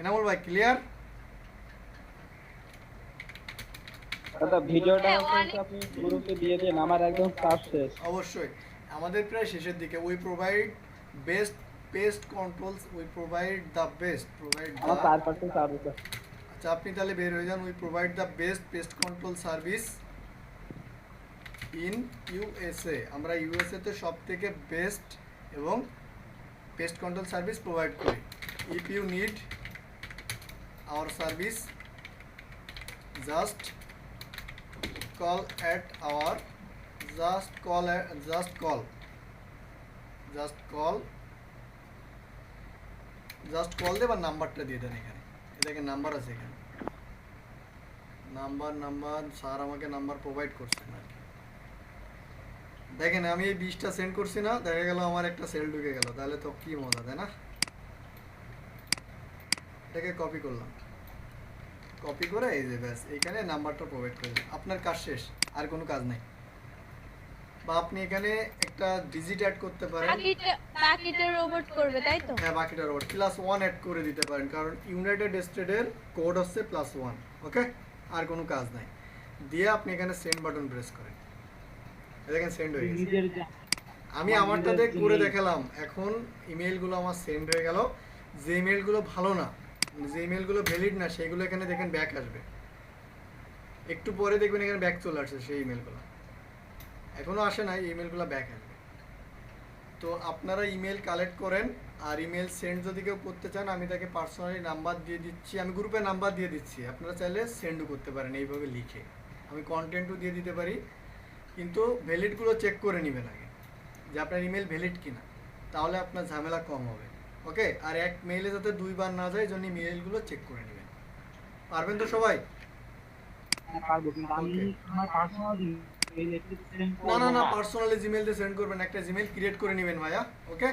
S1: এনামুল ভাই ক্লিয়ার?
S3: দাদা ভিডিওটা
S5: হ্যাঁ,
S3: হচ্ছে আপনি গ্রুপে দিয়ে দেন, আমার একদম কাজ শেষ।
S1: অবশ্যই, আমাদের প্রায় শেষের দিকে। We provide best pest controls,
S3: আমার 4% সার্ভিস আছে।
S1: আচ্ছা, আপনি তাহলে বের হয়ে যান। We provide the best pest control service in USA. আমরা ইউএসএ তে সব থেকে বেস্ট এবং পেস্ট কন্ট্রোল সার্ভিস প্রোভাইড করি। If you need our service just call at our just call দেবার নাম্বারটা দিয়ে দেন। এখানে দেখেন নাম্বার আছে, এখানে নাম্বার স্যার আমাকে নাম্বার প্রোভাইড করছেন আর কি। দেখেন আমি এই 20টা সেন্ড করছি না, দেখা গেল আমার একটা সেল ঢুকে গেল, তাহলে তো কি মজা, তাই না? এটাকে কপি করলাম, কপি করে এই যে ব্যাস এইখানে নাম্বারটা প্রোভাইড করে দিন, আপনার কাজ শেষ, আর কোনো কাজ নাই। বা আপনি এখানে একটা ডিজিট অ্যাড করতে পারেন।
S5: বাকিটা রোবট করবে তাই তো?
S1: হ্যাঁ, বাকিটা রোবট +1 অ্যাড করে দিতে পারেন, কারণ ইউনাইটেড স্টেটের কোড হচ্ছে +1। ওকে, আর কোনো কাজ নাই। দিয়ে আপনি এখানে সেন্ড বাটন প্রেস করেন, দেখেন সেন্ড হয়ে গেছে।
S6: নিজের
S1: আমি আমারটাতে করে দেখালাম, এখন ইমেইলগুলো আমার সেন্ড হয়ে গেল। যে ইমেইলগুলো ভালো না, যে ইমেলগুলো ভ্যালিড না, সেগুলো এখানে দেখেন ব্যাক আসবে, একটু পরে দেখবেন এখানে ব্যাক চলে আসছে। সেই ইমেলগুলো এখনো আসে না, ইমেলগুলো ব্যাক আসবে। তো আপনারা ইমেল কালেক্ট করেন, আর ইমেল সেন্ড যদি কেউ করতে চান আমি তাকে পার্সোনালি নাম্বার দিয়ে দিচ্ছি, আমি গ্রুপে নাম্বার দিয়ে দিচ্ছি, আপনারা চাইলে সেন্ডও করতে পারেন এইভাবে লিখে। আমি কন্টেন্টও দিয়ে দিতে পারি, কিন্তু ভ্যালিডগুলো চেক করে নেবেন আগে যে আপনার ইমেল ভ্যালিড কিনা, তাহলে আপনার ঝামেলা কম হবে। ওকে, আর এক মেইলে যাতে 2 বার না যায়, এই জন্য মেইলগুলো চেক করে নেবেন। পারবেন তো সবাই?
S6: পারবো, কিন্তু আমি আমার পার্সোনাল
S1: না, পার্সোনালি জিমেইল দিয়ে সেন্ড করবেন, একটা জিমেইল ক্রিয়েট করে নেবেন ভাইয়া। ওকে।